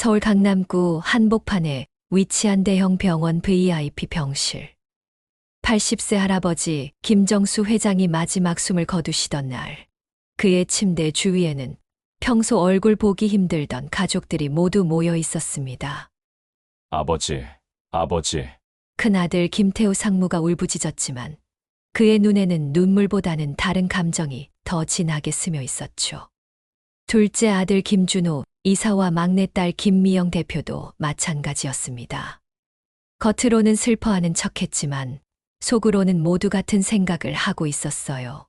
서울 강남구 한복판에 위치한 대형 병원 VIP 병실. 80세 할아버지 김정수 회장이 마지막 숨을 거두시던 날, 그의 침대 주위에는 평소 얼굴 보기 힘들던 가족들이 모두 모여 있었습니다. 아버지, 아버지. 큰아들 김태우 상무가 울부짖었지만 그의 눈에는 눈물보다는 다른 감정이 더 진하게 스며 있었죠. 둘째 아들 김준호 이사와 막내딸 김미영 대표도 마찬가지였습니다. 겉으로는 슬퍼하는 척했지만 속으로는 모두 같은 생각을 하고 있었어요.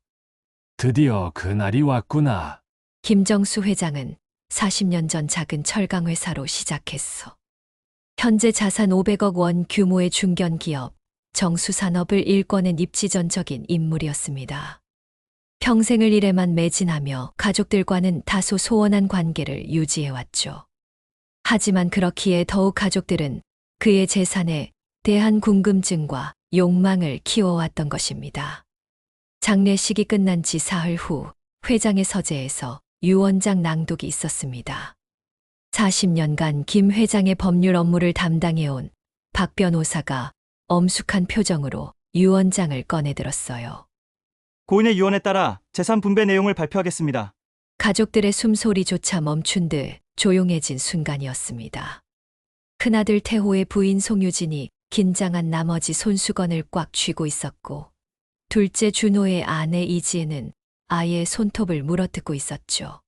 드디어 그날이 왔구나. 김정수 회장은 40년 전 작은 철강 회사로 시작했어. 현재 자산 500억 원 규모의 중견기업 정수산업을 일궈낸 입지전적인 인물이었습니다. 평생을 일에만 매진하며 가족들과는 다소 소원한 관계를 유지해왔죠. 하지만 그렇기에 더욱 가족들은 그의 재산에 대한 궁금증과 욕망을 키워왔던 것입니다. 장례식이 끝난 지 사흘 후 회장의 서재에서 유언장 낭독이 있었습니다. 40년간 김 회장의 법률 업무를 담당해온 박 변호사가 엄숙한 표정으로 유언장을 꺼내들었어요. 고인의 유언에 따라 재산 분배 내용을 발표하겠습니다. 가족들의 숨소리조차 멈춘 듯 조용해진 순간이었습니다. 큰아들 태호의 부인 송유진이 긴장한 나머지 손수건을 꽉 쥐고 있었고, 둘째 준호의 아내 이지혜는 아이의 손톱을 물어뜯고 있었죠.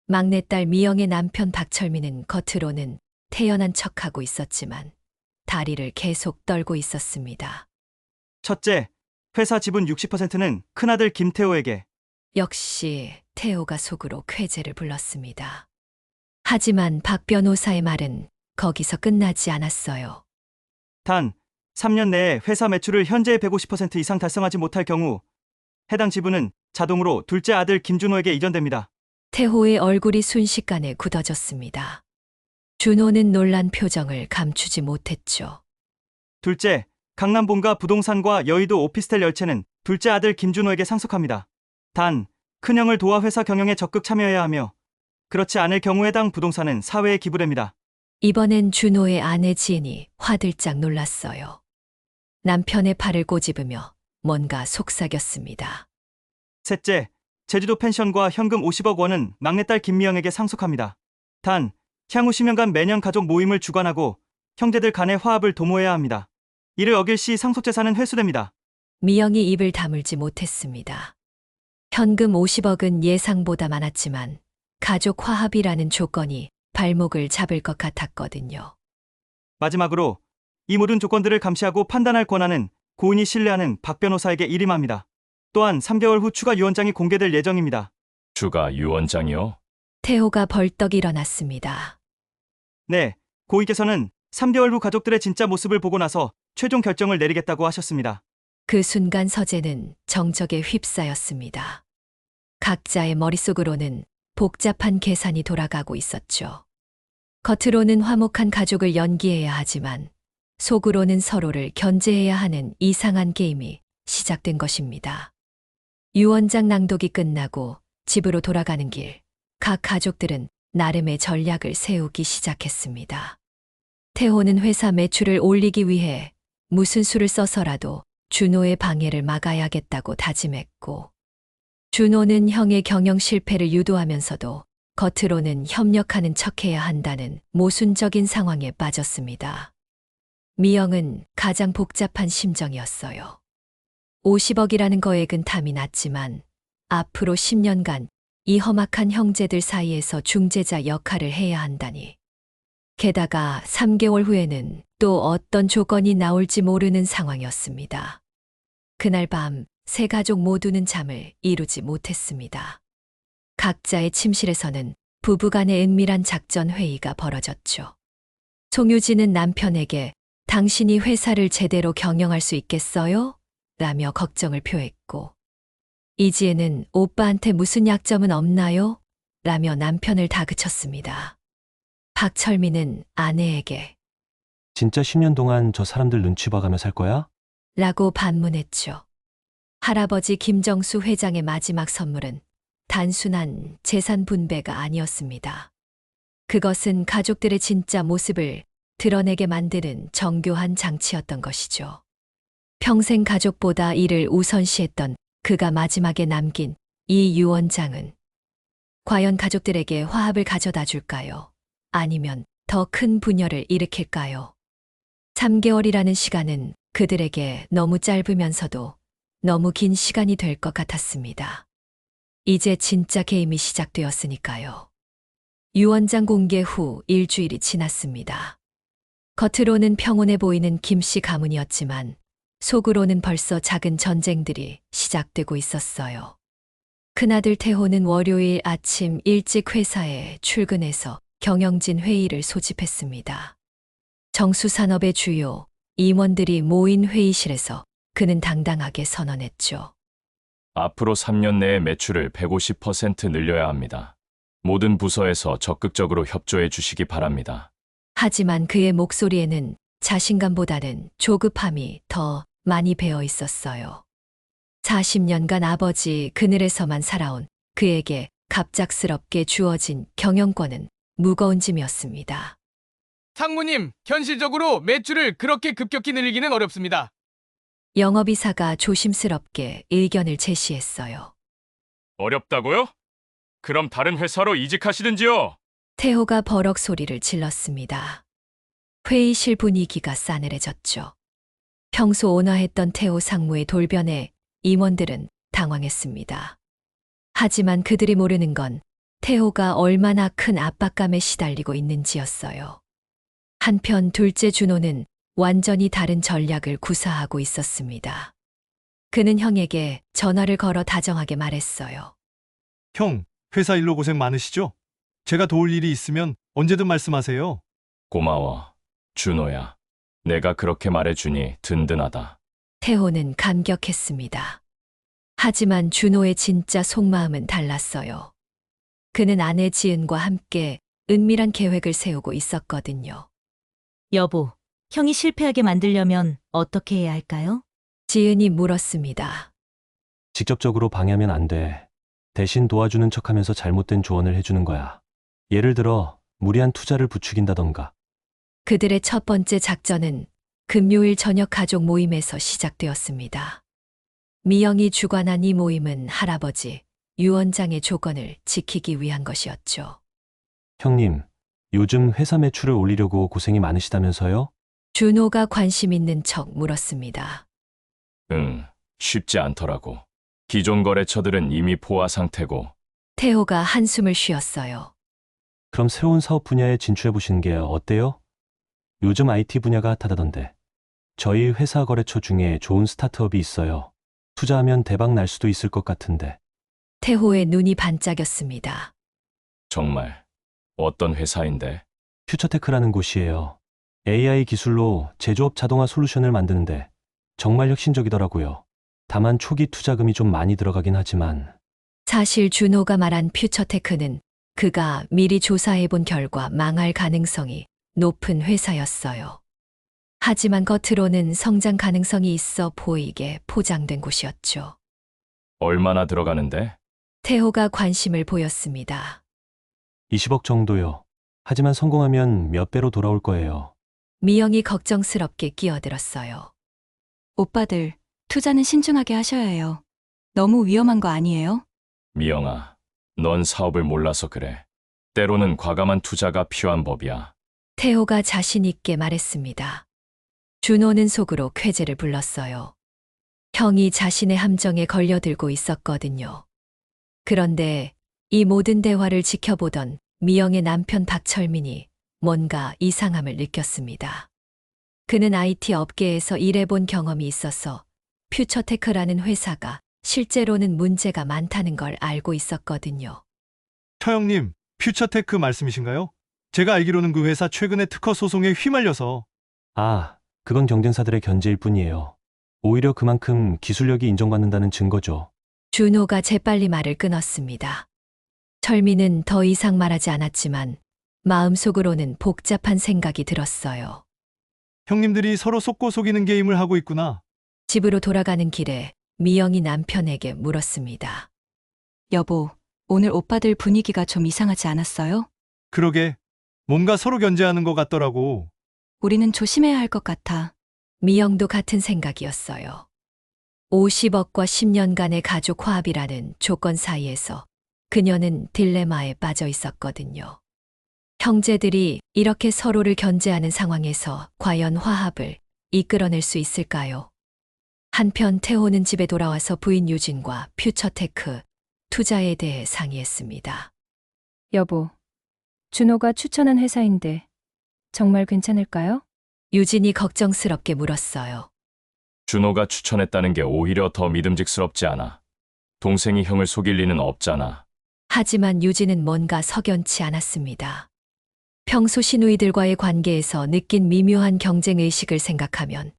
막내딸 미영의 남편 박철민은 겉으로는 태연한 척하고 있었지만 다리를 계속 떨고 있었습니다. 첫째, 회사 지분 60%는 큰아들 김태호에게. 역시 태호가 속으로 쾌재를 불렀습니다. 하지만 박 변호사의 말은 거기서 끝나지 않았어요. 단, 3년 내에 회사 매출을 현재의 150% 이상 달성하지 못할 경우 해당 지분은 자동으로 둘째 아들 김준호에게 이전됩니다. 태호의 얼굴이 순식간에 굳어졌습니다. 준호는 놀란 표정을 감추지 못했죠. 둘째, 강남 본가 부동산과 여의도 오피스텔 열채는 둘째 아들 김준호에게 상속합니다. 단, 큰형을 도와 회사 경영에 적극 참여해야 하며 그렇지 않을 경우 해당 부동산은 사회에 기부됩니다. 이번엔 준호의 아내 지은이 화들짝 놀랐어요. 남편의 팔을 꼬집으며 뭔가 속삭였습니다. 셋째, 제주도 펜션과 현금 50억 원은 막내딸 김미영에게 상속합니다. 단, 향후 10년간 매년 가족 모임을 주관하고 형제들 간의 화합을 도모해야 합니다. 이를 어길 시 상속재산은 회수됩니다. 미영이 입을 다물지 못했습니다. 현금 50억은 예상보다 많았지만 가족 화합이라는 조건이 발목을 잡을 것 같았거든요. 마지막으로 이 모든 조건들을 감시하고 판단할 권한은 고인이 신뢰하는 박 변호사에게 일임합니다. 또한 3개월 후 추가 유언장이 공개될 예정입니다. 추가 유언장이요? 태호가 벌떡 일어났습니다. 네, 고인께서는 3개월 후 가족들의 진짜 모습을 보고 나서 최종 결정을 내리겠다고 하셨습니다. 그 순간 서재는 정적에 휩싸였습니다. 각자의 머릿속으로는 복잡한 계산이 돌아가고 있었죠. 겉으로는 화목한 가족을 연기해야 하지만 속으로는 서로를 견제해야 하는 이상한 게임이 시작된 것입니다. 유언장 낭독이 끝나고 집으로 돌아가는 길, 각 가족들은 나름의 전략을 세우기 시작했습니다. 태호는 회사 매출을 올리기 위해 무슨 수를 써서라도 준호의 방해를 막아야겠다고 다짐했고, 준호는 형의 경영 실패를 유도하면서도 겉으로는 협력하는 척해야 한다는 모순적인 상황에 빠졌습니다. 미영은 가장 복잡한 심정이었어요. 50억이라는 거액은 탐이 났지만 앞으로 10년간 이 험악한 형제들 사이에서 중재자 역할을 해야 한다니. 게다가 3개월 후에는 또 어떤 조건이 나올지 모르는 상황이었습니다. 그날 밤 세 가족 모두는 잠을 이루지 못했습니다. 각자의 침실에서는 부부간의 은밀한 작전 회의가 벌어졌죠. 송유진은 남편에게 당신이 회사를 제대로 경영할 수 있겠어요? 라며 걱정을 표했고, 이지혜는 오빠한테 무슨 약점은 없나요? 라며 남편을 다그쳤습니다. 박철민은 아내에게 진짜 10년 동안 저 사람들 눈치 봐가며 살 거야? 라고 반문했죠. 할아버지 김정수 회장의 마지막 선물은 단순한 재산 분배가 아니었습니다. 그것은 가족들의 진짜 모습을 드러내게 만드는 정교한 장치였던 것이죠. 평생 가족보다 이를 우선시했던 그가 마지막에 남긴 이 유언장은 과연 가족들에게 화합을 가져다 줄까요? 아니면 더 큰 분열을 일으킬까요? 3개월이라는 시간은 그들에게 너무 짧으면서도 너무 긴 시간이 될 것 같았습니다. 이제 진짜 게임이 시작되었으니까요. 유언장 공개 후 일주일이 지났습니다. 겉으로는 평온해 보이는 김씨 가문이었지만 속으로는 벌써 작은 전쟁들이 시작되고 있었어요. 큰아들 태호는 월요일 아침 일찍 회사에 출근해서 경영진 회의를 소집했습니다. 정수산업의 주요 임원들이 모인 회의실에서 그는 당당하게 선언했죠. 앞으로 3년 내에 매출을 150% 늘려야 합니다. 모든 부서에서 적극적으로 협조해 주시기 바랍니다. 하지만 그의 목소리에는 자신감보다는 조급함이 더 많이 배어 있었어요. 40년간 아버지 그늘에서만 살아온 그에게 갑작스럽게 주어진 경영권은 무거운 짐이었습니다. 상무님, 현실적으로 매출을 그렇게 급격히 늘리기는 어렵습니다. 영업이사가 조심스럽게 의견을 제시했어요. 어렵다고요? 그럼 다른 회사로 이직하시든지요. 태호가 버럭 소리를 질렀습니다. 회의실 분위기가 싸늘해졌죠. 평소 온화했던 태호 상무의 돌변에 임원들은 당황했습니다. 하지만 그들이 모르는 건 태호가 얼마나 큰 압박감에 시달리고 있는지였어요. 한편 둘째 준호는 완전히 다른 전략을 구사하고 있었습니다. 그는 형에게 전화를 걸어 다정하게 말했어요. 형, 회사 일로 고생 많으시죠? 제가 도울 일이 있으면 언제든 말씀하세요. 고마워, 준호야. 내가 그렇게 말해주니 든든하다. 태호는 감격했습니다. 하지만 준호의 진짜 속마음은 달랐어요. 그는 아내 지은과 함께 은밀한 계획을 세우고 있었거든요. 여보, 형이 실패하게 만들려면 어떻게 해야 할까요? 지은이 물었습니다. 직접적으로 방해하면 안 돼. 대신 도와주는 척하면서 잘못된 조언을 해주는 거야. 예를 들어 무리한 투자를 부추긴다던가. 그들의 첫 번째 작전은 금요일 저녁 가족 모임에서 시작되었습니다. 미영이 주관한 이 모임은 할아버지 유언장의 조건을 지키기 위한 것이었죠. 형님, 요즘 회사 매출을 올리려고 고생이 많으시다면서요? 준호가 관심 있는 척 물었습니다. 응, 쉽지 않더라고. 기존 거래처들은 이미 포화 상태고. 태호가 한숨을 쉬었어요. 그럼 새로운 사업 분야에 진출해 보시는 게 어때요? 요즘 IT 분야가 핫하다던데. 저희 회사 거래처 중에 좋은 스타트업이 있어요. 투자하면 대박 날 수도 있을 것 같은데. 태호의 눈이 반짝였습니다. 정말. 어떤 회사인데? 퓨처테크라는 곳이에요. AI 기술로 제조업 자동화 솔루션을 만드는데 정말 혁신적이더라고요. 다만 초기 투자금이 좀 많이 들어가긴 하지만 사실 준호가 말한 퓨처테크는 그가 미리 조사해 본 결과 망할 가능성이 높은 회사였어요. 하지만 겉으로는 성장 가능성이 있어 보이게 포장된 곳이었죠. 얼마나 들어가는데? 태호가 관심을 보였습니다. 20억 정도요. 하지만 성공하면 몇 배로 돌아올 거예요. 미영이 걱정스럽게 끼어들었어요. 오빠들, 투자는 신중하게 하셔야 해요. 너무 위험한 거 아니에요? 미영아, 넌 사업을 몰라서 그래. 때로는 과감한 투자가 필요한 법이야. 태호가 자신 있게 말했습니다. 준호는 속으로 쾌재를 불렀어요. 형이 자신의 함정에 걸려들고 있었거든요. 그런데 이 모든 대화를 지켜보던 미영의 남편 박철민이 뭔가 이상함을 느꼈습니다. 그는 IT 업계에서 일해본 경험이 있어서 퓨처테크라는 회사가 실제로는 문제가 많다는 걸 알고 있었거든요. 처형님, 퓨처테크 말씀이신가요? 제가 알기로는 그 회사 최근에 특허 소송에 휘말려서. 아, 그건 경쟁사들의 견제일 뿐이에요. 오히려 그만큼 기술력이 인정받는다는 증거죠. 준호가 재빨리 말을 끊었습니다. 철민은 더 이상 말하지 않았지만 마음속으로는 복잡한 생각이 들었어요. 형님들이 서로 속고 속이는 게임을 하고 있구나. 집으로 돌아가는 길에 미영이 남편에게 물었습니다. 여보, 오늘 오빠들 분위기가 좀 이상하지 않았어요? 그러게, 뭔가 서로 견제하는 것 같더라고. 우리는 조심해야 할 것 같아. 미영도 같은 생각이었어요. 50억과 10년간의 가족 화합이라는 조건 사이에서 그녀는 딜레마에 빠져 있었거든요. 형제들이 이렇게 서로를 견제하는 상황에서 과연 화합을 이끌어낼 수 있을까요? 한편 태호는 집에 돌아와서 부인 유진과 퓨처테크 투자에 대해 상의했습니다. 여보, 준호가 추천한 회사인데 정말 괜찮을까요? 유진이 걱정스럽게 물었어요. 준호가 추천했다는 게 오히려 더 믿음직스럽지 않아. 동생이 형을 속일 리는 없잖아. 하지만 유진은 뭔가 석연치 않았습니다. 평소 시누이들과의 관계에서 느낀 미묘한 경쟁의식을 생각하면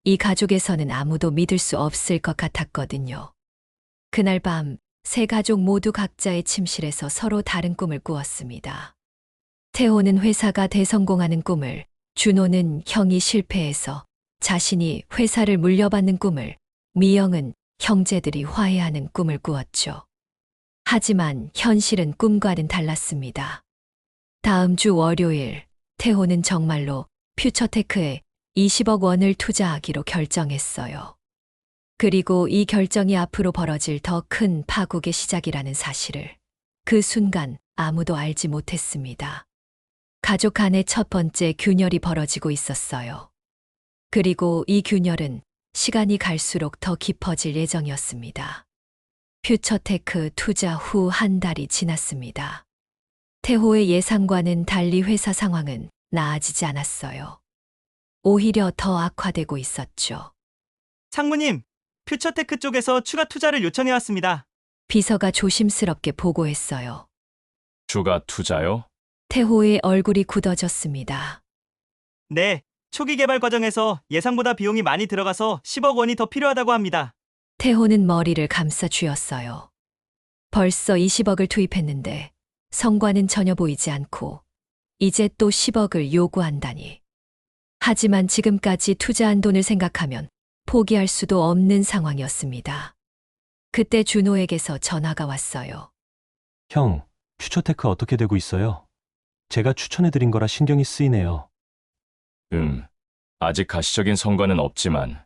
이 가족에서는 아무도 믿을 수 없을 것 같았거든요. 그날 밤 세 가족 모두 각자의 침실에서 서로 다른 꿈을 꾸었습니다. 태호는 회사가 대성공하는 꿈을, 준호는 형이 실패해서 자신이 회사를 물려받는 꿈을, 미영은 형제들이 화해하는 꿈을 꾸었죠. 하지만 현실은 꿈과는 달랐습니다. 다음 주 월요일, 태호는 정말로 퓨처테크에 20억 원을 투자하기로 결정했어요. 그리고 이 결정이 앞으로 벌어질 더 큰 파국의 시작이라는 사실을 그 순간 아무도 알지 못했습니다. 가족 간의 첫 번째 균열이 벌어지고 있었어요. 그리고 이 균열은 시간이 갈수록 더 깊어질 예정이었습니다. 퓨처테크 투자 후 한 달이 지났습니다. 태호의 예상과는 달리 회사 상황은 나아지지 않았어요. 오히려 더 악화되고 있었죠. 상무님, 퓨처테크 쪽에서 추가 투자를 요청해 왔습니다. 비서가 조심스럽게 보고했어요. 추가 투자요? 태호의 얼굴이 굳어졌습니다. 네, 초기 개발 과정에서 예상보다 비용이 많이 들어가서 10억 원이 더 필요하다고 합니다. 태호는 머리를 감싸 쥐었어요. 벌써 20억을 투입했는데 성과는 전혀 보이지 않고 이제 또 10억을 요구한다니. 하지만 지금까지 투자한 돈을 생각하면 포기할 수도 없는 상황이었습니다. 그때 준호에게서 전화가 왔어요. 형, 퓨처테크 어떻게 되고 있어요? 제가 추천해드린 거라 신경이 쓰이네요. 아직 가시적인 성과는 없지만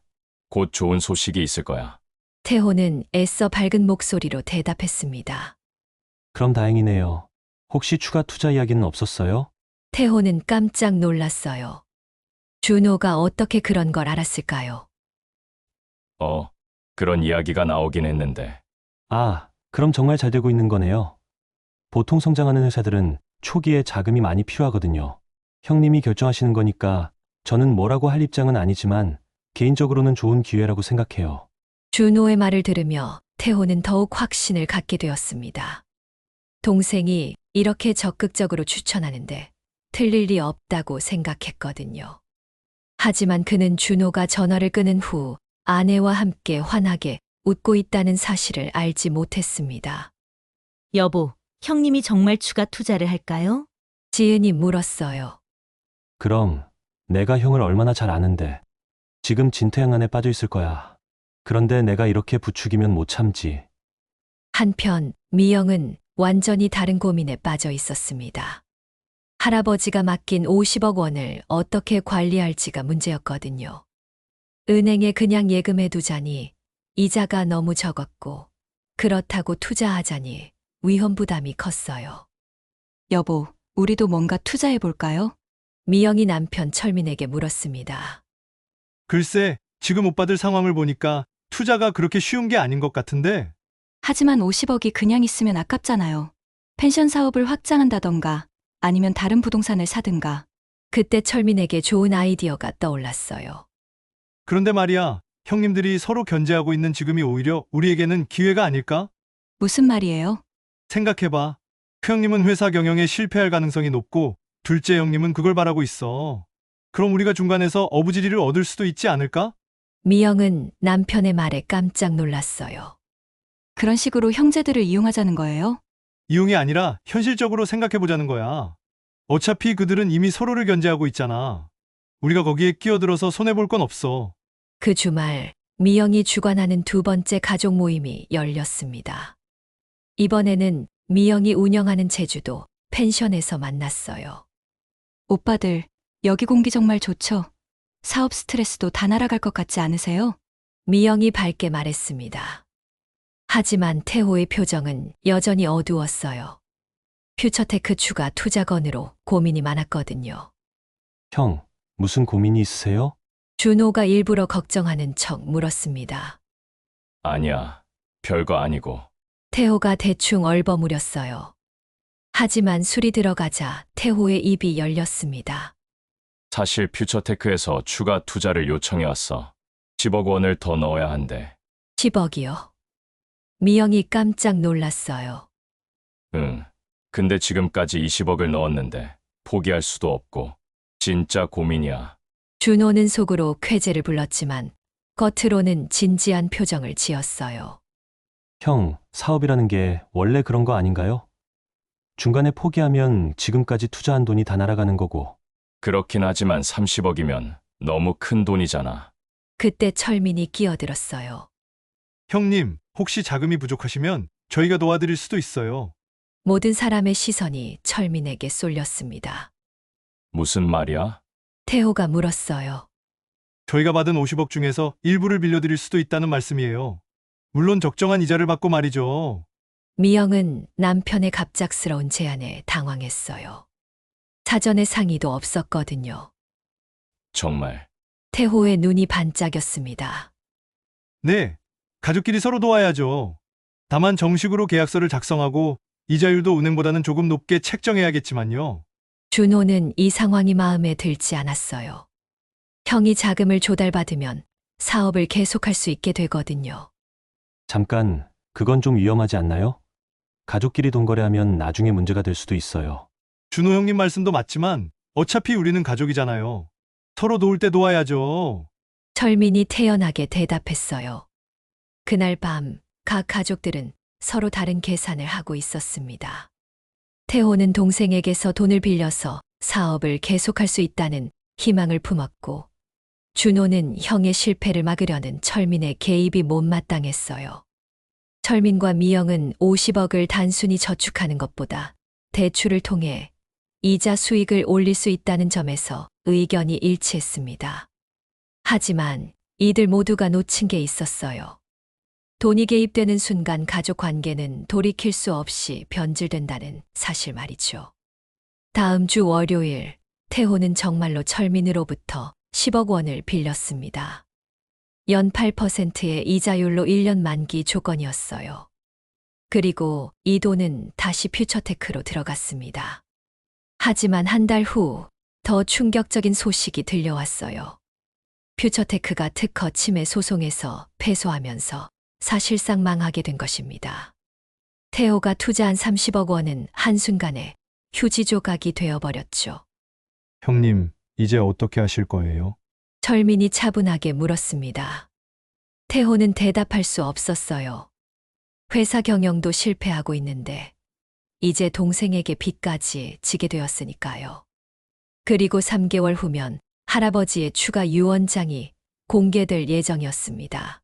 곧 좋은 소식이 있을 거야. 태호는 애써 밝은 목소리로 대답했습니다. 그럼 다행이네요. 혹시 추가 투자 이야기는 없었어요? 태호는 깜짝 놀랐어요. 준호가 어떻게 그런 걸 알았을까요? 그런 이야기가 나오긴 했는데. 아, 그럼 정말 잘 되고 있는 거네요. 보통 성장하는 회사들은 초기에 자금이 많이 필요하거든요. 형님이 결정하시는 거니까 저는 뭐라고 할 입장은 아니지만 개인적으로는 좋은 기회라고 생각해요. 준호의 말을 들으며 태호는 더욱 확신을 갖게 되었습니다. 동생이 이렇게 적극적으로 추천하는데 틀릴 리 없다고 생각했거든요. 하지만 그는 준호가 전화를 끊은 후 아내와 함께 환하게 웃고 있다는 사실을 알지 못했습니다. 여보, 형님이 정말 추가 투자를 할까요? 지은이 물었어요. 그럼 내가 형을 얼마나 잘 아는데. 지금 진퇴양 안에 빠져 있을 거야. 그런데 내가 이렇게 부추기면 못 참지. 한편 미영은 완전히 다른 고민에 빠져 있었습니다. 할아버지가 맡긴 50억 원을 어떻게 관리할지가 문제였거든요. 은행에 그냥 예금해 두자니 이자가 너무 적었고 그렇다고 투자하자니 위험 부담이 컸어요. 여보, 우리도 뭔가 투자해 볼까요? 미영이 남편 철민에게 물었습니다. 글쎄, 지금 오빠들 상황을 보니까 투자가 그렇게 쉬운 게 아닌 것 같은데. 하지만 50억이 그냥 있으면 아깝잖아요. 펜션 사업을 확장한다던가 아니면 다른 부동산을 사든가. 그때 철민에게 좋은 아이디어가 떠올랐어요. 그런데 말이야, 형님들이 서로 견제하고 있는 지금이 오히려 우리에게는 기회가 아닐까? 무슨 말이에요? 생각해봐. 큰 형님은 회사 경영에 실패할 가능성이 높고 둘째 형님은 그걸 바라고 있어. 그럼 우리가 중간에서 어부지리를 얻을 수도 있지 않을까? 미영은 남편의 말에 깜짝 놀랐어요. 그런 식으로 형제들을 이용하자는 거예요? 이용이 아니라 현실적으로 생각해보자는 거야. 어차피 그들은 이미 서로를 견제하고 있잖아. 우리가 거기에 끼어들어서 손해볼 건 없어. 그 주말 미영이 주관하는 두 번째 가족 모임이 열렸습니다. 이번에는 미영이 운영하는 제주도 펜션에서 만났어요. 오빠들, 여기 공기 정말 좋죠? 사업 스트레스도 다 날아갈 것 같지 않으세요? 미영이 밝게 말했습니다. 하지만 태호의 표정은 여전히 어두웠어요. 퓨처테크 추가 투자건으로 고민이 많았거든요. 형, 무슨 고민이 있으세요? 준호가 일부러 걱정하는 척 물었습니다. 아니야. 별거 아니고. 태호가 대충 얼버무렸어요. 하지만 술이 들어가자 태호의 입이 열렸습니다. 사실 퓨처테크에서 추가 투자를 요청해 왔어. 10억 원을 더 넣어야 한대. 10억이요. 미영이 깜짝 놀랐어요. 응. 근데 지금까지 20억을 넣었는데 포기할 수도 없고. 진짜 고민이야. 준호는 속으로 쾌재를 불렀지만 겉으로는 진지한 표정을 지었어요. 형, 사업이라는 게 원래 그런 거 아닌가요? 중간에 포기하면 지금까지 투자한 돈이 다 날아가는 거고. 그렇긴 하지만 30억이면 너무 큰 돈이잖아. 그때 철민이 끼어들었어요. 형님, 혹시 자금이 부족하시면 저희가 도와드릴 수도 있어요. 모든 사람의 시선이 철민에게 쏠렸습니다. 무슨 말이야? 태호가 물었어요. 저희가 받은 50억 중에서 일부를 빌려드릴 수도 있다는 말씀이에요. 물론 적정한 이자를 받고 말이죠. 미영은 남편의 갑작스러운 제안에 당황했어요. 사전에 상의도 없었거든요. 정말. 태호의 눈이 반짝였습니다. 네, 가족끼리 서로 도와야죠. 다만 정식으로 계약서를 작성하고 이자율도 은행보다는 조금 높게 책정해야겠지만요. 준호는 이 상황이 마음에 들지 않았어요. 형이 자금을 조달받으면 사업을 계속할 수 있게 되거든요. 잠깐, 그건 좀 위험하지 않나요? 가족끼리 돈 거래하면 나중에 문제가 될 수도 있어요. 준호 형님 말씀도 맞지만 어차피 우리는 가족이잖아요. 서로 도울 때 도와야죠. 철민이 태연하게 대답했어요. 그날 밤 각 가족들은 서로 다른 계산을 하고 있었습니다. 태호는 동생에게서 돈을 빌려서 사업을 계속할 수 있다는 희망을 품었고, 준호는 형의 실패를 막으려는 철민의 개입이 못마땅했어요. 철민과 미영은 50억을 단순히 저축하는 것보다 대출을 통해 이자 수익을 올릴 수 있다는 점에서 의견이 일치했습니다. 하지만 이들 모두가 놓친 게 있었어요. 돈이 개입되는 순간 가족 관계는 돌이킬 수 없이 변질된다는 사실 말이죠. 다음 주 월요일, 태호는 정말로 철민으로부터 10억 원을 빌렸습니다. 연 8%의 이자율로 1년 만기 조건이었어요. 그리고 이 돈은 다시 퓨처테크로 들어갔습니다. 하지만 한 달 후 더 충격적인 소식이 들려왔어요. 퓨처테크가 특허 침해 소송에서 패소하면서 사실상 망하게 된 것입니다. 태호가 투자한 30억 원은 한순간에 휴지 조각이 되어버렸죠. 형님, 이제 어떻게 하실 거예요? 철민이 차분하게 물었습니다. 태호는 대답할 수 없었어요. 회사 경영도 실패하고 있는데 이제 동생에게 빚까지 지게 되었으니까요. 그리고 3개월 후면 할아버지의 추가 유언장이 공개될 예정이었습니다.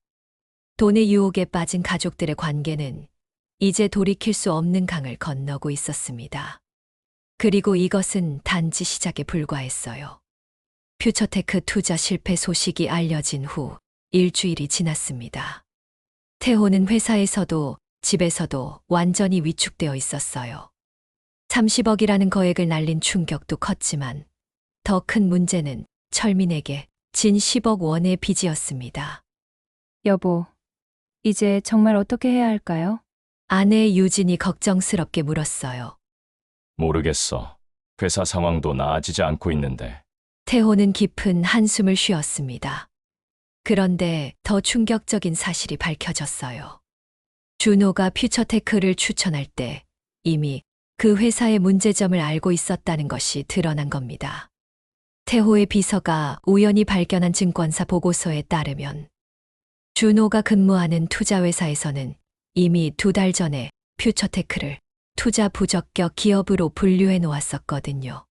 돈의 유혹에 빠진 가족들의 관계는 이제 돌이킬 수 없는 강을 건너고 있었습니다. 그리고 이것은 단지 시작에 불과했어요. 퓨처테크 투자 실패 소식이 알려진 후 일주일이 지났습니다. 태호는 회사에서도 집에서도 완전히 위축되어 있었어요. 30억이라는 거액을 날린 충격도 컸지만 더 큰 문제는 철민에게 진 10억 원의 빚이었습니다. 여보, 이제 정말 어떻게 해야 할까요? 아내 유진이 걱정스럽게 물었어요. 모르겠어. 회사 상황도 나아지지 않고 있는데. 태호는 깊은 한숨을 쉬었습니다. 그런데 더 충격적인 사실이 밝혀졌어요. 준호가 퓨처테크를 추천할 때 이미 그 회사의 문제점을 알고 있었다는 것이 드러난 겁니다. 태호의 비서가 우연히 발견한 증권사 보고서에 따르면 준호가 근무하는 투자회사에서는 이미 2달 전에 퓨처테크를 투자 부적격 기업으로 분류해 놓았었거든요.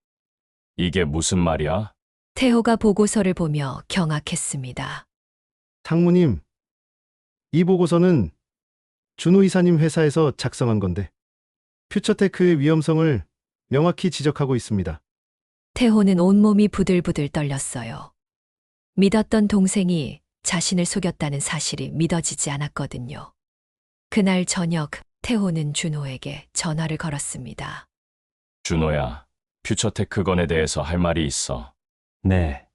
이게 무슨 말이야? 태호가 보고서를 보며 경악했습니다. 상무님, 이 보고서는 준호 이사님 회사에서 작성한 건데 퓨처테크의 위험성을 명확히 지적하고 있습니다. 태호는 온몸이 부들부들 떨렸어요. 믿었던 동생이 자신을 속였다는 사실이 믿어지지 않았거든요. 그날 저녁 태호는 준호에게 전화를 걸었습니다. 준호야, 퓨처테크 건에 대해서 할 말이 있어. 네.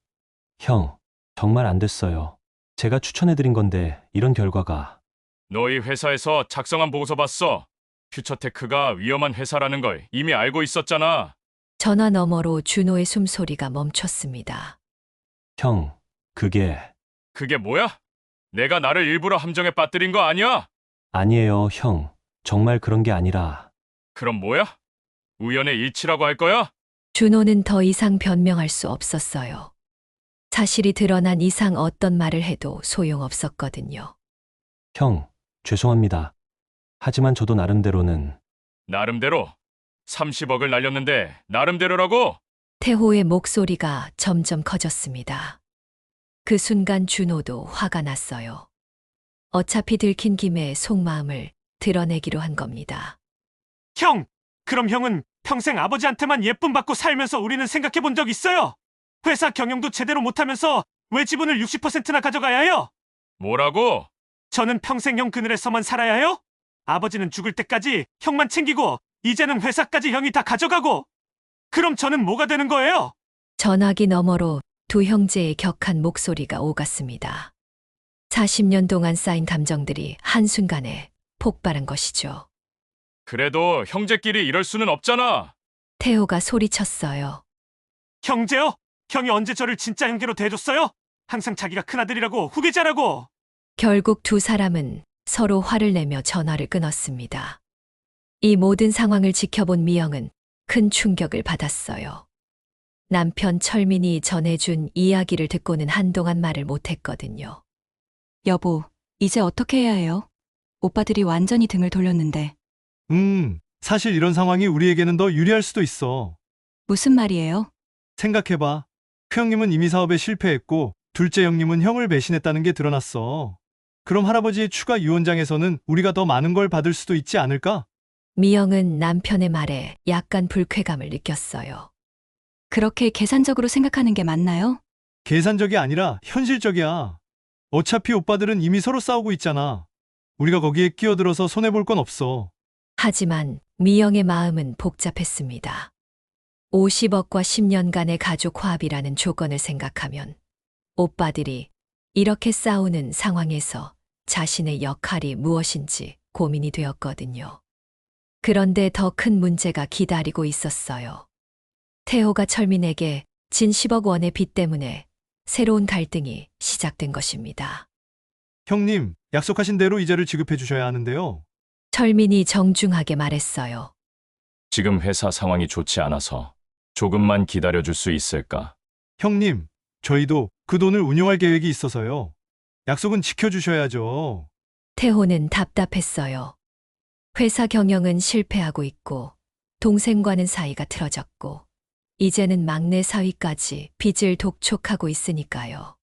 형, 정말 안 됐어요. 제가 추천해드린 건데 이런 결과가. 너희 회사에서 작성한 보고서 봤어. 퓨처테크가 위험한 회사라는 걸 이미 알고 있었잖아. 전화 너머로 준호의 숨소리가 멈췄습니다. 형, 그게 그게 뭐야? 내가 나를 일부러 함정에 빠뜨린 거 아니야? 아니에요, 형. 정말 그런 게 아니라. 그럼 뭐야? 우연의 일치라고 할 거야? 준호는 더 이상 변명할 수 없었어요. 사실이 드러난 이상 어떤 말을 해도 소용없었거든요. 형, 죄송합니다. 하지만 저도 나름대로는. 나름대로 30억을 날렸는데 나름대로라고? 태호의 목소리가 점점 커졌습니다. 그 순간 준호도 화가 났어요. 어차피 들킨 김에 속마음을 드러내기로 한 겁니다. 형! 그럼 형은 평생 아버지한테만 예쁨 받고 살면서 우리는 생각해 본 적 있어요? 회사 경영도 제대로 못하면서 왜 지분을 60%나 가져가야 해요? 뭐라고? 저는 평생 형 그늘에서만 살아야 해요? 아버지는 죽을 때까지 형만 챙기고 이제는 회사까지 형이 다 가져가고 그럼 저는 뭐가 되는 거예요? 전화기 너머로 두 형제의 격한 목소리가 오갔습니다. 40년 동안 쌓인 감정들이 한순간에 폭발한 것이죠. 그래도 형제끼리 이럴 수는 없잖아. 태호가 소리쳤어요. 형제요? 형이 언제 저를 진짜 형제로 대해줬어요? 항상 자기가 큰아들이라고 후계자라고. 결국 두 사람은 서로 화를 내며 전화를 끊었습니다. 이 모든 상황을 지켜본 미영은 큰 충격을 받았어요. 남편 철민이 전해준 이야기를 듣고는 한동안 말을 못했거든요. 여보, 이제 어떻게 해야 해요? 오빠들이 완전히 등을 돌렸는데. 사실 이런 상황이 우리에게는 더 유리할 수도 있어. 무슨 말이에요? 생각해봐. 큰형님은 이미 사업에 실패했고 둘째 형님은 형을 배신했다는 게 드러났어. 그럼 할아버지의 추가 유언장에서는 우리가 더 많은 걸 받을 수도 있지 않을까? 미영은 남편의 말에 약간 불쾌감을 느꼈어요. 그렇게 계산적으로 생각하는 게 맞나요? 계산적이 아니라 현실적이야. 어차피 오빠들은 이미 서로 싸우고 있잖아. 우리가 거기에 끼어들어서 손해볼 건 없어. 하지만 미영의 마음은 복잡했습니다. 50억과 10년간의 가족 화합이라는 조건을 생각하면 오빠들이 이렇게 싸우는 상황에서 자신의 역할이 무엇인지 고민이 되었거든요. 그런데 더 큰 문제가 기다리고 있었어요. 태호가 철민에게 진 10억 원의 빚 때문에 새로운 갈등이 시작된 것입니다. 형님, 약속하신 대로 이자를 지급해 주셔야 하는데요. 철민이 정중하게 말했어요. 지금 회사 상황이 좋지 않아서 조금만 기다려줄 수 있을까? 형님, 저희도 그 돈을 운용할 계획이 있어서요. 약속은 지켜주셔야죠. 태호는 답답했어요. 회사 경영은 실패하고 있고 동생과는 사이가 틀어졌고 이제는 막내 사위까지 빚을 독촉하고 있으니까요.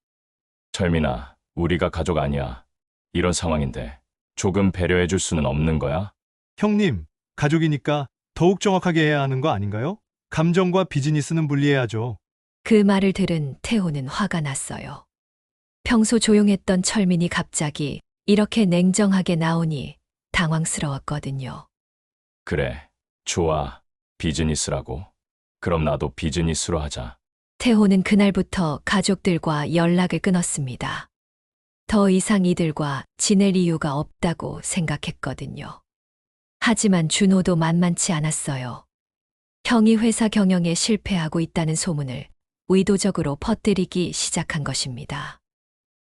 철민아, 우리가 가족 아니야. 이런 상황인데 조금 배려해 줄 수는 없는 거야? 형님, 가족이니까 더욱 정확하게 해야 하는 거 아닌가요? 감정과 비즈니스는 분리해야죠. 그 말을 들은 태호는 화가 났어요. 평소 조용했던 철민이 갑자기 이렇게 냉정하게 나오니 당황스러웠거든요. 그래, 좋아. 비즈니스라고. 그럼 나도 비즈니스로 하자. 태호는 그날부터 가족들과 연락을 끊었습니다. 더 이상 이들과 지낼 이유가 없다고 생각했거든요. 하지만 준호도 만만치 않았어요. 형이 회사 경영에 실패하고 있다는 소문을 의도적으로 퍼뜨리기 시작한 것입니다.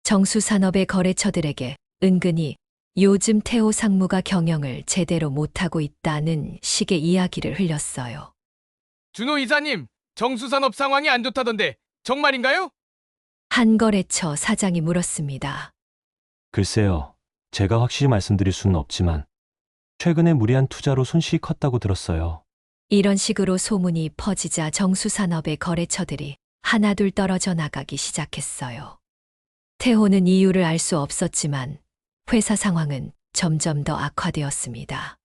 정수산업의 거래처들에게 은근히 요즘 태호 상무가 경영을 제대로 못하고 있다는 식의 이야기를 흘렸어요. 준호 이사님, 정수산업 상황이 안 좋다던데 정말인가요? 한 거래처 사장이 물었습니다. 글쎄요. 제가 확실히 말씀드릴 수는 없지만 최근에 무리한 투자로 손실이 컸다고 들었어요. 이런 식으로 소문이 퍼지자 정수산업의 거래처들이 하나둘 떨어져 나가기 시작했어요. 태호는 이유를 알 수 없었지만 회사 상황은 점점 더 악화되었습니다.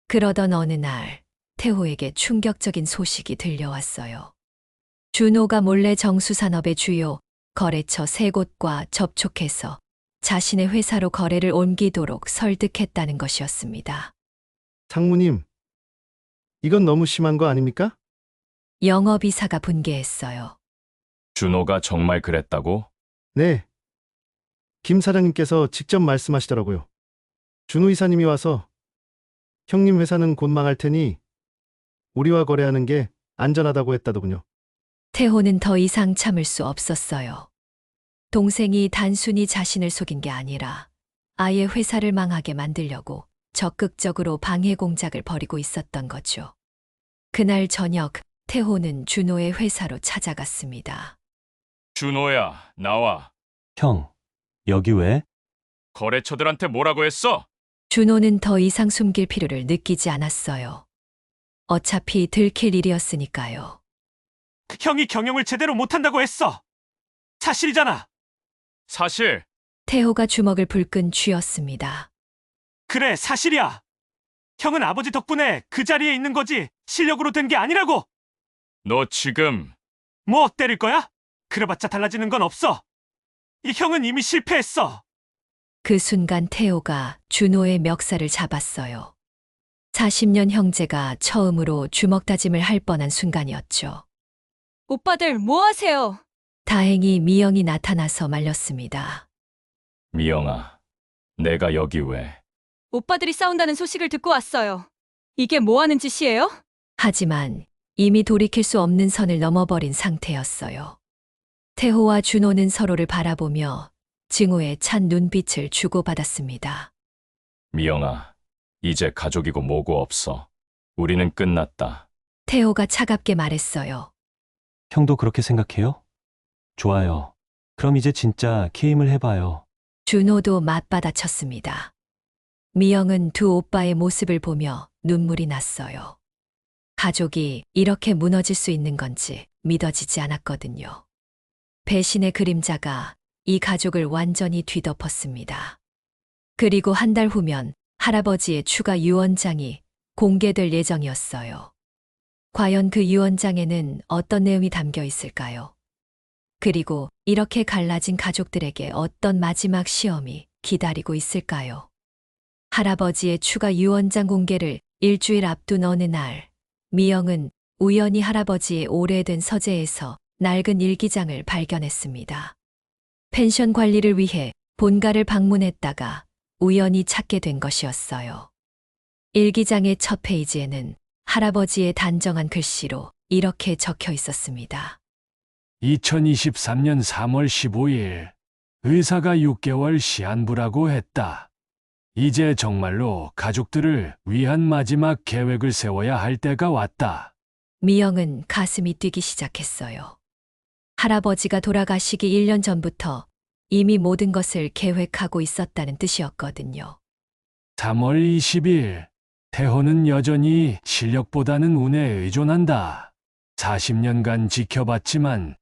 그러던 어느 날 태호에게 충격적인 소식이 들려왔어요. 준호가 몰래 정수산업의 주요 거래처 3곳과 접촉해서 자신의 회사로 거래를 옮기도록 설득했다는 것이었습니다. 상무님, 이건 너무 심한 거 아닙니까? 영업이사가 분개했어요. 준호가 정말 그랬다고? 네. 김 사장님께서 직접 말씀하시더라고요. 준호 이사님이 와서 형님 회사는 곧 망할 테니 우리와 거래하는 게 안전하다고 했다더군요. 태호는 더 이상 참을 수 없었어요. 동생이 단순히 자신을 속인 게 아니라 아예 회사를 망하게 만들려고 적극적으로 방해 공작을 벌이고 있었던 거죠. 그날 저녁 태호는 준호의 회사로 찾아갔습니다. 준호야, 나와. 형, 여기 왜? 거래처들한테 뭐라고 했어? 준호는 더 이상 숨길 필요를 느끼지 않았어요. 어차피 들킬 일이었으니까요. 형이 경영을 제대로 못한다고 했어. 사실이잖아. 사실. 태호가 주먹을 불끈 쥐었습니다. 그래, 사실이야. 형은 아버지 덕분에 그 자리에 있는 거지 실력으로 된 게 아니라고. 너 지금 뭐 때릴 거야? 그래봤자 달라지는 건 없어. 이 형은 이미 실패했어. 그 순간 태호가 준호의 멱살을 잡았어요. 40년 형제가 처음으로 주먹 다짐을 할 뻔한 순간이었죠. 오빠들 뭐 하세요? 다행히 미영이 나타나서 말렸습니다. 미영아, 내가 여기 왜? 오빠들이 싸운다는 소식을 듣고 왔어요. 이게 뭐 하는 짓이에요? 하지만 이미 돌이킬 수 없는 선을 넘어버린 상태였어요. 태호와 준호는 서로를 바라보며 증오의 찬 눈빛을 주고받았습니다. 미영아, 이제 가족이고 뭐고 없어. 우리는 끝났다. 태호가 차갑게 말했어요. 형도 그렇게 생각해요? 좋아요. 그럼 이제 진짜 게임을 해봐요. 준호도 맞받아쳤습니다. 미영은 두 오빠의 모습을 보며 눈물이 났어요. 가족이 이렇게 무너질 수 있는 건지 믿어지지 않았거든요. 배신의 그림자가 이 가족을 완전히 뒤덮었습니다. 그리고 한 달 후면 할아버지의 추가 유언장이 공개될 예정이었어요. 과연 그 유언장에는 어떤 내용이 담겨 있을까요? 그리고 이렇게 갈라진 가족들에게 어떤 마지막 시험이 기다리고 있을까요? 할아버지의 추가 유언장 공개를 일주일 앞둔 어느 날, 미영은 우연히 할아버지의 오래된 서재에서 낡은 일기장을 발견했습니다. 펜션 관리를 위해 본가를 방문했다가 우연히 찾게 된 것이었어요. 일기장의 첫 페이지에는 할아버지의 단정한 글씨로 이렇게 적혀 있었습니다. 2023년 3월 15일 의사가 6개월 시한부라고 했다. 이제 정말로 가족들을 위한 마지막 계획을 세워야 할 때가 왔다. 미영은 가슴이 뛰기 시작했어요. 할아버지가 돌아가시기 1년 전부터 이미 모든 것을 계획하고 있었다는 뜻이었거든요. 3월 20일 태호는 여전히 실력보다는 운에 의존한다. 40년간 지켜봤지만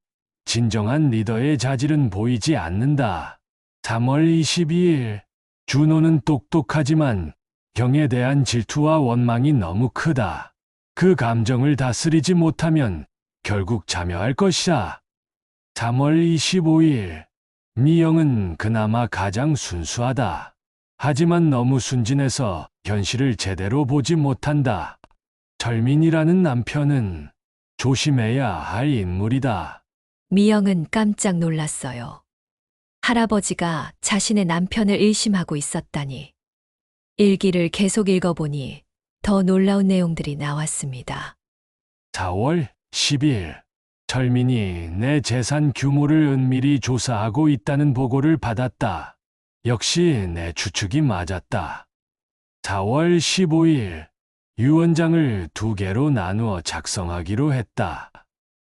진정한 리더의 자질은 보이지 않는다. 3월 22일 준호는 똑똑하지만 형에 대한 질투와 원망이 너무 크다. 그 감정을 다스리지 못하면 결국 자멸할 것이다. 3월 25일 미영은 그나마 가장 순수하다. 하지만 너무 순진해서 현실을 제대로 보지 못한다. 철민이라는 남편은 조심해야 할 인물이다. 미영은 깜짝 놀랐어요. 할아버지가 자신의 남편을 의심하고 있었다니. 일기를 계속 읽어보니 더 놀라운 내용들이 나왔습니다. 4월 10일 철민이 내 재산 규모를 은밀히 조사하고 있다는 보고를 받았다. 역시 내 추측이 맞았다. 4월 15일 유언장을 2개로 나누어 작성하기로 했다.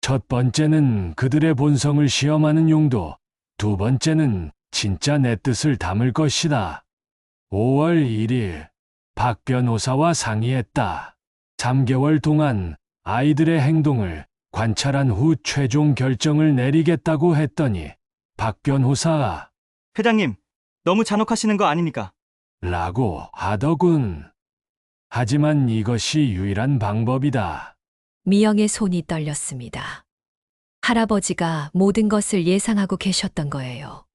첫 번째는 그들의 본성을 시험하는 용도, 두 번째는 진짜 내 뜻을 담을 것이다. 5월 1일 박 변호사와 상의했다. 3개월 동안 아이들의 행동을 관찰한 후 최종 결정을 내리겠다고 했더니 박 변호사가 회장님, 너무 잔혹하시는 거 아닙니까? 라고 하더군. 하지만 이것이 유일한 방법이다. 미영의 손이 떨렸습니다. 할아버지가 모든 것을 예상하고 계셨던 거예요.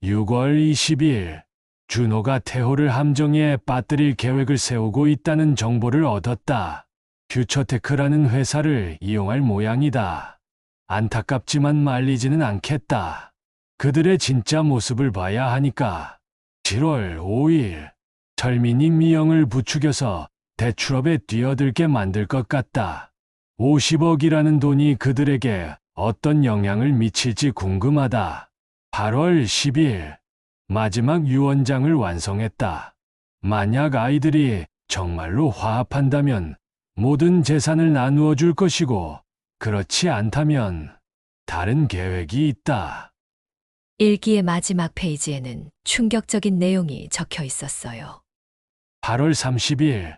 6월 20일 준호가 태호를 함정에 빠뜨릴 계획을 세우고 있다는 정보를 얻었다. 퓨처테크라는 회사를 이용할 모양이다. 안타깝지만 말리지는 않겠다. 그들의 진짜 모습을 봐야 하니까. 7월 5일 철민이 미영을 부추겨서 대출업에 뛰어들게 만들 것 같다. 50억이라는 돈이 그들에게 어떤 영향을 미칠지 궁금하다. 8월 10일 마지막 유언장을 완성했다. 만약 아이들이 정말로 화합한다면 모든 재산을 나누어 줄 것이고 그렇지 않다면 다른 계획이 있다. 일기의 마지막 페이지에는 충격적인 내용이 적혀 있었어요. 8월 30일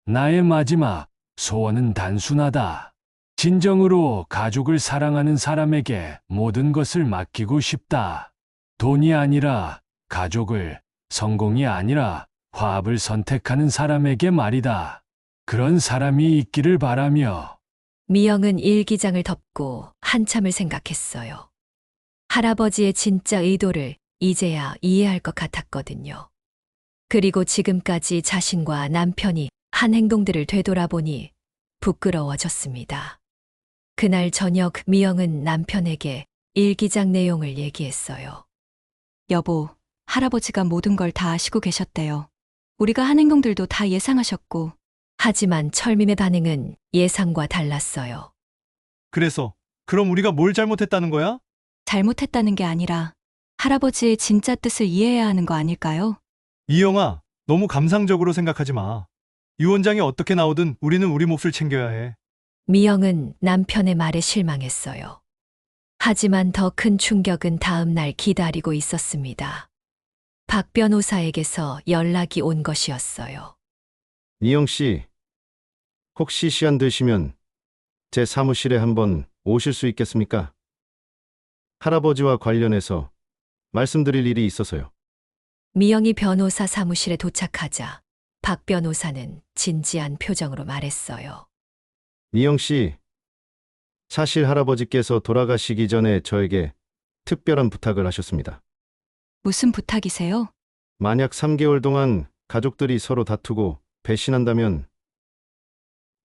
나의 마지막 소원은 단순하다. 진정으로 가족을 사랑하는 사람에게 모든 것을 맡기고 싶다. 돈이 아니라 가족을, 성공이 아니라 화합을 선택하는 사람에게 말이다. 그런 사람이 있기를 바라며. 미영은 일기장을 덮고 한참을 생각했어요. 할아버지의 진짜 의도를 이제야 이해할 것 같았거든요. 그리고 지금까지 자신과 남편이 한 행동들을 되돌아보니 부끄러워졌습니다. 그날 저녁 미영은 남편에게 일기장 내용을 얘기했어요. 여보, 할아버지가 모든 걸 다 아시고 계셨대요. 우리가 한 행동들도 다 예상하셨고. 하지만 철민의 반응은 예상과 달랐어요. 그래서 그럼 우리가 뭘 잘못했다는 거야? 잘못했다는 게 아니라 할아버지의 진짜 뜻을 이해해야 하는 거 아닐까요? 이영아, 너무 감상적으로 생각하지 마. 유언장이 어떻게 나오든 우리는 우리 몫을 챙겨야 해. 미영은 남편의 말에 실망했어요. 하지만 더 큰 충격은 다음 날 기다리고 있었습니다. 박 변호사에게서 연락이 온 것이었어요. 이영 씨, 혹시 시간 되시면 제 사무실에 한번 오실 수 있겠습니까? 할아버지와 관련해서 말씀드릴 일이 있어서요. 미영이 변호사 사무실에 도착하자 박 변호사는 진지한 표정으로 말했어요. 이영 씨, 사실 할아버지께서 돌아가시기 전에 저에게 특별한 부탁을 하셨습니다. 무슨 부탁이세요? 만약 3개월 동안 가족들이 서로 다투고 배신한다면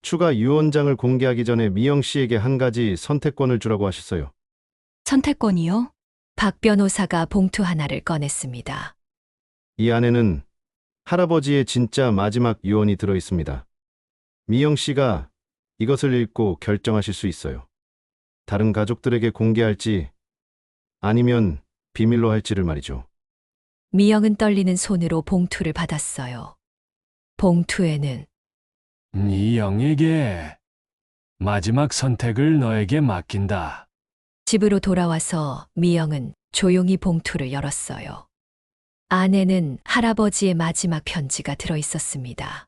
추가 유언장을 공개하기 전에 미영 씨에게 한 가지 선택권을 주라고 하셨어요. 선택권이요? 박 변호사가 봉투 하나를 꺼냈습니다. 이 안에는 할아버지의 진짜 마지막 유언이 들어 있습니다. 미영 씨가 이것을 읽고 결정하실 수 있어요. 다른 가족들에게 공개할지 아니면 비밀로 할지를 말이죠. 미영은 떨리는 손으로 봉투를 받았어요. 봉투에는 이영에게 마지막 선택을 너에게 맡긴다. 집으로 돌아와서 미영은 조용히 봉투를 열었어요. 안에는 할아버지의 마지막 편지가 들어 있었습니다.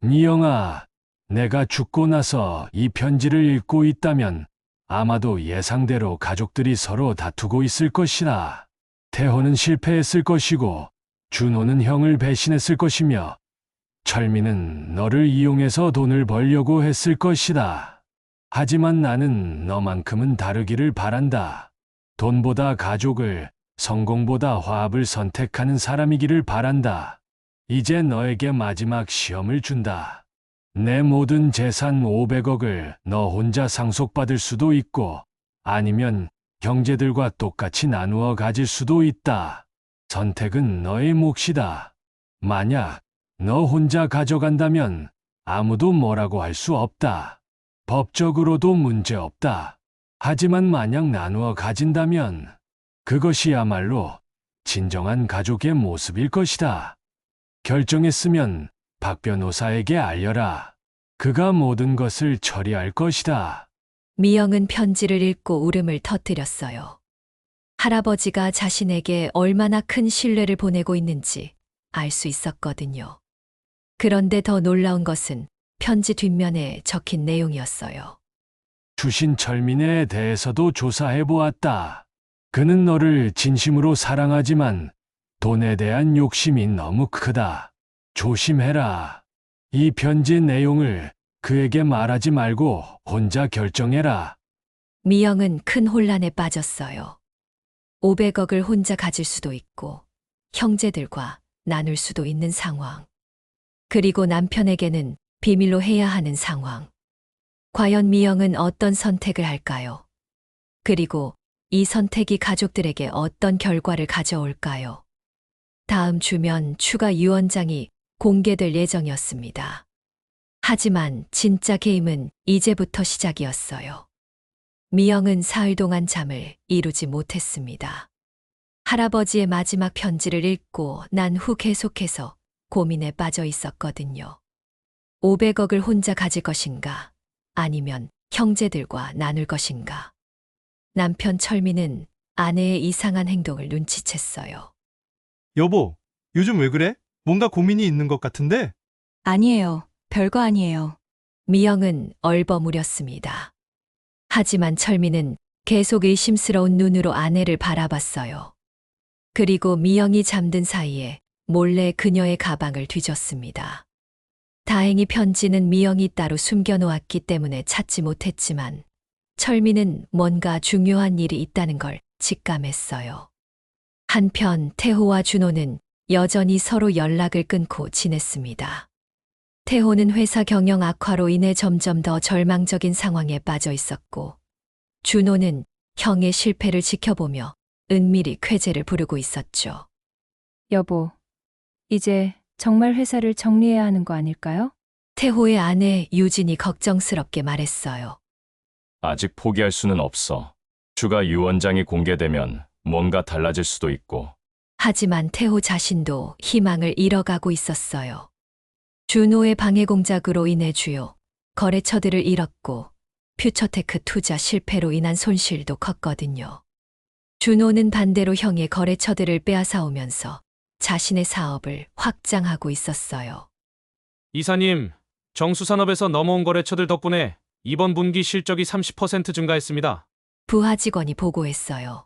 이영아, 내가 죽고 나서 이 편지를 읽고 있다면 아마도 예상대로 가족들이 서로 다투고 있을 것이다. 태호는 실패했을 것이고 준호는 형을 배신했을 것이며 철민은 너를 이용해서 돈을 벌려고 했을 것이다. 하지만 나는 너만큼은 다르기를 바란다. 돈보다 가족을, 성공보다 화합을 선택하는 사람이기를 바란다. 이제 너에게 마지막 시험을 준다. 내 모든 재산 500억을 너 혼자 상속받을 수도 있고 아니면 형제들과 똑같이 나누어 가질 수도 있다. 선택은 너의 몫이다. 만약 너 혼자 가져간다면 아무도 뭐라고 할 수 없다. 법적으로도 문제 없다. 하지만 만약 나누어 가진다면 그것이야말로 진정한 가족의 모습일 것이다. 결정했으면 박 변호사에게 알려라. 그가 모든 것을 처리할 것이다. 미영은 편지를 읽고 울음을 터뜨렸어요. 할아버지가 자신에게 얼마나 큰 신뢰를 보내고 있는지 알 수 있었거든요. 그런데 더 놀라운 것은 편지 뒷면에 적힌 내용이었어요. 주신 철민에 대해서도 조사해 보았다. 그는 너를 진심으로 사랑하지만 돈에 대한 욕심이 너무 크다. 조심해라. 이 편지 내용을 그에게 말하지 말고 혼자 결정해라. 미영은 큰 혼란에 빠졌어요. 500억을 혼자 가질 수도 있고 형제들과 나눌 수도 있는 상황. 그리고 남편에게는 비밀로 해야 하는 상황. 과연 미영은 어떤 선택을 할까요? 그리고 이 선택이 가족들에게 어떤 결과를 가져올까요? 다음 주면 추가 유언장이 공개될 예정이었습니다. 하지만 진짜 게임은 이제부터 시작이었어요. 미영은 사흘 동안 잠을 이루지 못했습니다. 할아버지의 마지막 편지를 읽고 난 후 계속해서 고민에 빠져 있었거든요. 500억을 혼자 가질 것인가? 아니면 형제들과 나눌 것인가? 남편 철민은 아내의 이상한 행동을 눈치챘어요. 여보, 요즘 왜 그래? 뭔가 고민이 있는 것 같은데? 아니에요. 별거 아니에요. 미영은 얼버무렸습니다. 하지만 철민은 계속 의심스러운 눈으로 아내를 바라봤어요. 그리고 미영이 잠든 사이에 몰래 그녀의 가방을 뒤졌습니다. 다행히 편지는 미영이 따로 숨겨놓았기 때문에 찾지 못했지만 철민은 뭔가 중요한 일이 있다는 걸 직감했어요. 한편 태호와 준호는 여전히 서로 연락을 끊고 지냈습니다. 태호는 회사 경영 악화로 인해 점점 더 절망적인 상황에 빠져 있었고, 준호는 형의 실패를 지켜보며 은밀히 쾌재를 부르고 있었죠. 여보, 이제 정말 회사를 정리해야 하는 거 아닐까요? 태호의 아내 유진이 걱정스럽게 말했어요. 아직 포기할 수는 없어. 추가 유언장이 공개되면 뭔가 달라질 수도 있고. 하지만 태호 자신도 희망을 잃어가고 있었어요. 준호의 방해 공작으로 인해 주요 거래처들을 잃었고 퓨처테크 투자 실패로 인한 손실도 컸거든요. 준호는 반대로 형의 거래처들을 빼앗아오면서 자신의 사업을 확장하고 있었어요. 이사님, 정수산업에서 넘어온 거래처들 덕분에 이번 분기 실적이 30% 증가했습니다. 부하 직원이 보고했어요.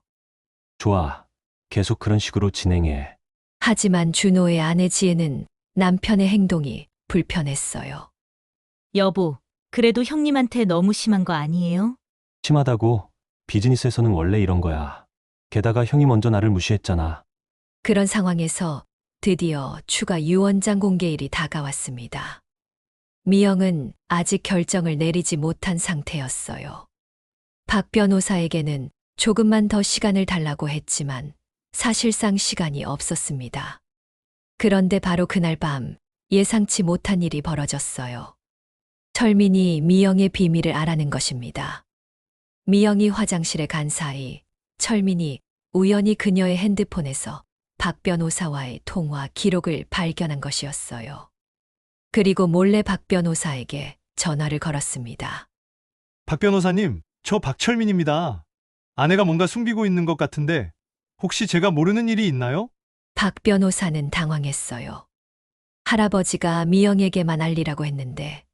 좋아. 계속 그런 식으로 진행해. 하지만 준호의 아내 지혜는 남편의 행동이 불편했어요. 여보, 그래도 형님한테 너무 심한 거 아니에요? 심하다고? 비즈니스에서는 원래 이런 거야. 게다가 형이 먼저 나를 무시했잖아. 그런 상황에서 드디어 추가 유언장 공개일이 다가왔습니다. 미영은 아직 결정을 내리지 못한 상태였어요. 박 변호사에게는 조금만 더 시간을 달라고 했지만 사실상 시간이 없었습니다. 그런데 바로 그날 밤 예상치 못한 일이 벌어졌어요. 철민이 미영의 비밀을 알아낸 것입니다. 미영이 화장실에 간 사이 철민이 우연히 그녀의 핸드폰에서 박 변호사와의 통화 기록을 발견한 것이었어요. 그리고 몰래 박 변호사에게 전화를 걸었습니다. 박 변호사님, 저 박철민입니다. 아내가 뭔가 숨기고 있는 것 같은데 혹시 제가 모르는 일이 있나요? 박 변호사는 당황했어요. 할아버지가 미영에게만 알리라고 했는데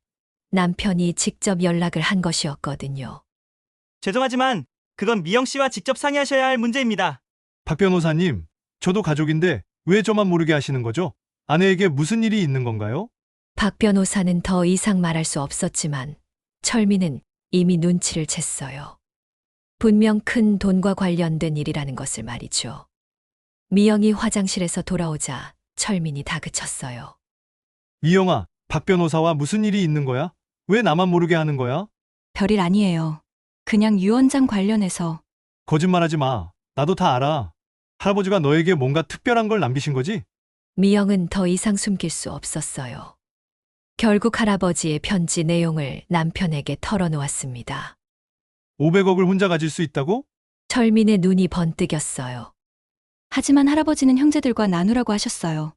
남편이 직접 연락을 한 것이었거든요. 죄송하지만 그건 미영 씨와 직접 상의하셔야 할 문제입니다. 박 변호사님, 저도 가족인데 왜 저만 모르게 하시는 거죠? 아내에게 무슨 일이 있는 건가요? 박 변호사는 더 이상 말할 수 없었지만 철민은 이미 눈치를 챘어요. 분명 큰 돈과 관련된 일이라는 것을 말이죠. 미영이 화장실에서 돌아오자 철민이 다그쳤어요. 미영아, 박 변호사와 무슨 일이 있는 거야? 왜 나만 모르게 하는 거야? 별일 아니에요. 그냥 유언장 관련해서. 거짓말하지 마. 나도 다 알아. 할아버지가 너에게 뭔가 특별한 걸 남기신 거지? 미영은 더 이상 숨길 수 없었어요. 결국 할아버지의 편지 내용을 남편에게 털어놓았습니다. 500억을 혼자 가질 수 있다고? 철민의 눈이 번뜩였어요. 하지만 할아버지는 형제들과 나누라고 하셨어요.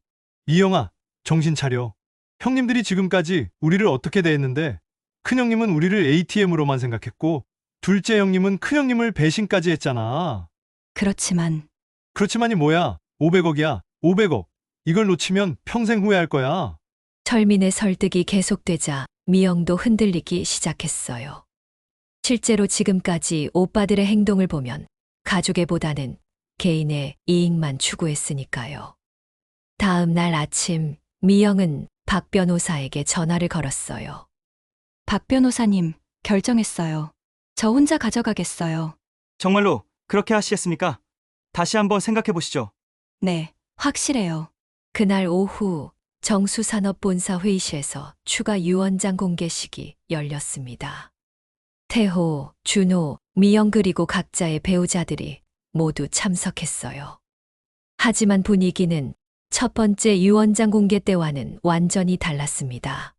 미영아, 정신 차려. 형님들이 지금까지 우리를 어떻게 대했는데 큰형님은 우리를 ATM으로만 생각했고 둘째 형님은 큰형님을 배신까지 했잖아. 그렇지만 그렇지만이 뭐야? 500억이야. 500억. 이걸 놓치면 평생 후회할 거야. 철민의 설득이 계속되자 미영도 흔들리기 시작했어요. 실제로 지금까지 오빠들의 행동을 보면 가족애보다는 개인의 이익만 추구했으니까요. 다음 날 아침 미영은 박 변호사에게 전화를 걸었어요. 박 변호사님, 결정했어요. 저 혼자 가져가겠어요. 정말로 그렇게 하시겠습니까? 다시 한번 생각해 보시죠. 네, 확실해요. 그날 오후 정수산업본사 회의실에서 추가 유원장 공개식이 열렸습니다. 태호, 준호, 미영 그리고 각자의 배우자들이 모두 참석했어요. 하지만 분위기는 첫 번째 유원장 공개 때와는 완전히 달랐습니다.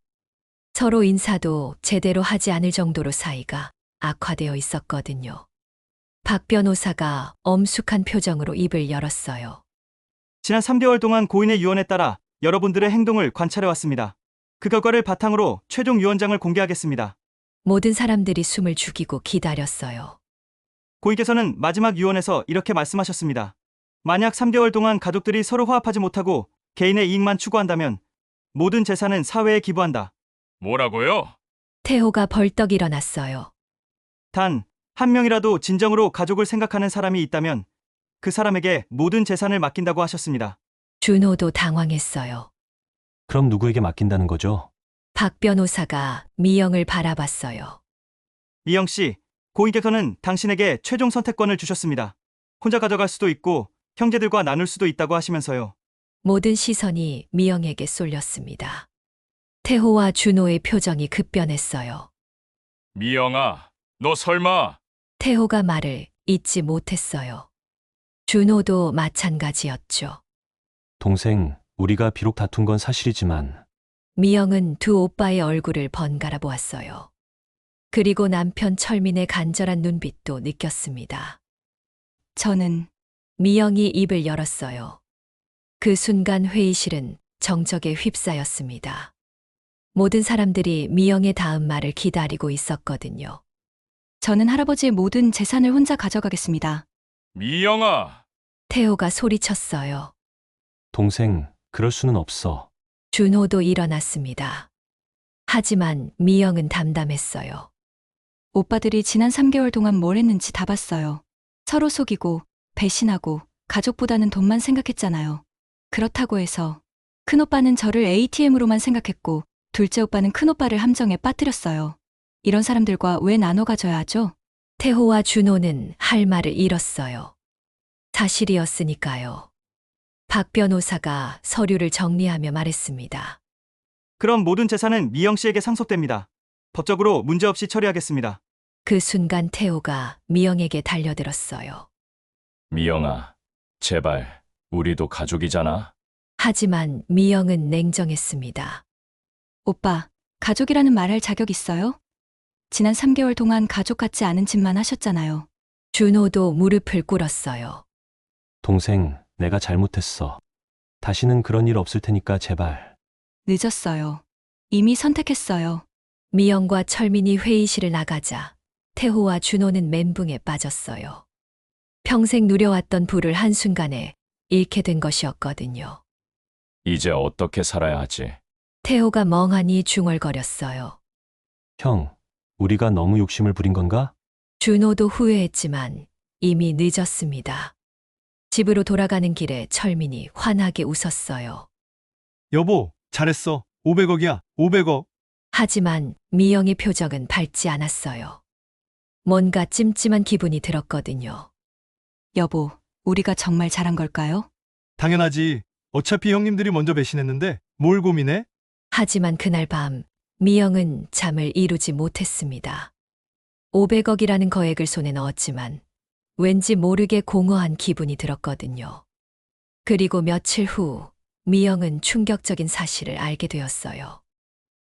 서로 인사도 제대로 하지 않을 정도로 사이가 악화되어 있었거든요. 박 변호사가 엄숙한 표정으로 입을 열었어요. 지난 3개월 동안 고인의 유언에 따라 여러분들의 행동을 관찰해 왔습니다. 그 결과를 바탕으로 최종 유언장을 공개하겠습니다. 모든 사람들이 숨을 죽이고 기다렸어요. 고인께서는 마지막 유언에서 이렇게 말씀하셨습니다. 만약 3개월 동안 가족들이 서로 화합하지 못하고 개인의 이익만 추구한다면 모든 재산은 사회에 기부한다. 뭐라고요? 태호가 벌떡 일어났어요. 단, 한 명이라도 진정으로 가족을 생각하는 사람이 있다면 그 사람에게 모든 재산을 맡긴다고 하셨습니다. 준호도 당황했어요. 그럼 누구에게 맡긴다는 거죠? 박 변호사가 미영을 바라봤어요. 미영 씨, 고인께서는 당신에게 최종 선택권을 주셨습니다. 혼자 가져갈 수도 있고 형제들과 나눌 수도 있다고 하시면서요. 모든 시선이 미영에게 쏠렸습니다. 태호와 준호의 표정이 급변했어요. 미영아, 너 설마... 태호가 말을 잇지 못했어요. 준호도 마찬가지였죠. 동생, 우리가 비록 다툰 건 사실이지만 미영은 두 오빠의 얼굴을 번갈아 보았어요. 그리고 남편 철민의 간절한 눈빛도 느꼈습니다. 저는 미영이 입을 열었어요. 그 순간 회의실은 정적에 휩싸였습니다. 모든 사람들이 미영의 다음 말을 기다리고 있었거든요. 저는 할아버지의 모든 재산을 혼자 가져가겠습니다. 미영아! 태호가 소리쳤어요. 동생, 그럴 수는 없어. 준호도 일어났습니다. 하지만 미영은 담담했어요. 오빠들이 지난 3개월 동안 뭘 했는지 다 봤어요. 서로 속이고 배신하고 가족보다는 돈만 생각했잖아요. 그렇다고 해서 큰오빠는 저를 ATM으로만 생각했고 둘째 오빠는 큰오빠를 함정에 빠뜨렸어요. 이런 사람들과 왜 나눠 가져야 하죠? 태호와 준호는 할 말을 잃었어요. 사실이었으니까요. 박 변호사가 서류를 정리하며 말했습니다. 그럼 모든 재산은 미영 씨에게 상속됩니다. 법적으로 문제없이 처리하겠습니다. 그 순간 태호가 미영에게 달려들었어요. 미영아, 제발, 우리도 가족이잖아. 하지만 미영은 냉정했습니다. 오빠, 가족이라는 말 할 자격 있어요? 지난 3개월 동안 가족 같지 않은 짓만 하셨잖아요. 준호도 무릎을 꿇었어요. 동생, 내가 잘못했어. 다시는 그런 일 없을 테니까 제발. 늦었어요. 이미 선택했어요. 미영과 철민이 회의실을 나가자 태호와 준호는 멘붕에 빠졌어요. 평생 누려왔던 부를 한순간에 잃게 된 것이었거든요. 이제 어떻게 살아야 하지? 태호가 멍하니 중얼거렸어요. 형, 우리가 너무 욕심을 부린 건가? 준호도 후회했지만 이미 늦었습니다. 집으로 돌아가는 길에 철민이 환하게 웃었어요. 여보, 잘했어. 500억이야. 500억. 하지만 미영의 표정은 밝지 않았어요. 뭔가 찜찜한 기분이 들었거든요. 여보, 우리가 정말 잘한 걸까요? 당연하지. 어차피 형님들이 먼저 배신했는데 뭘 고민해? 하지만 그날 밤 미영은 잠을 이루지 못했습니다. 500억이라는 거액을 손에 넣었지만 왠지 모르게 공허한 기분이 들었거든요. 그리고 며칠 후 미영은 충격적인 사실을 알게 되었어요.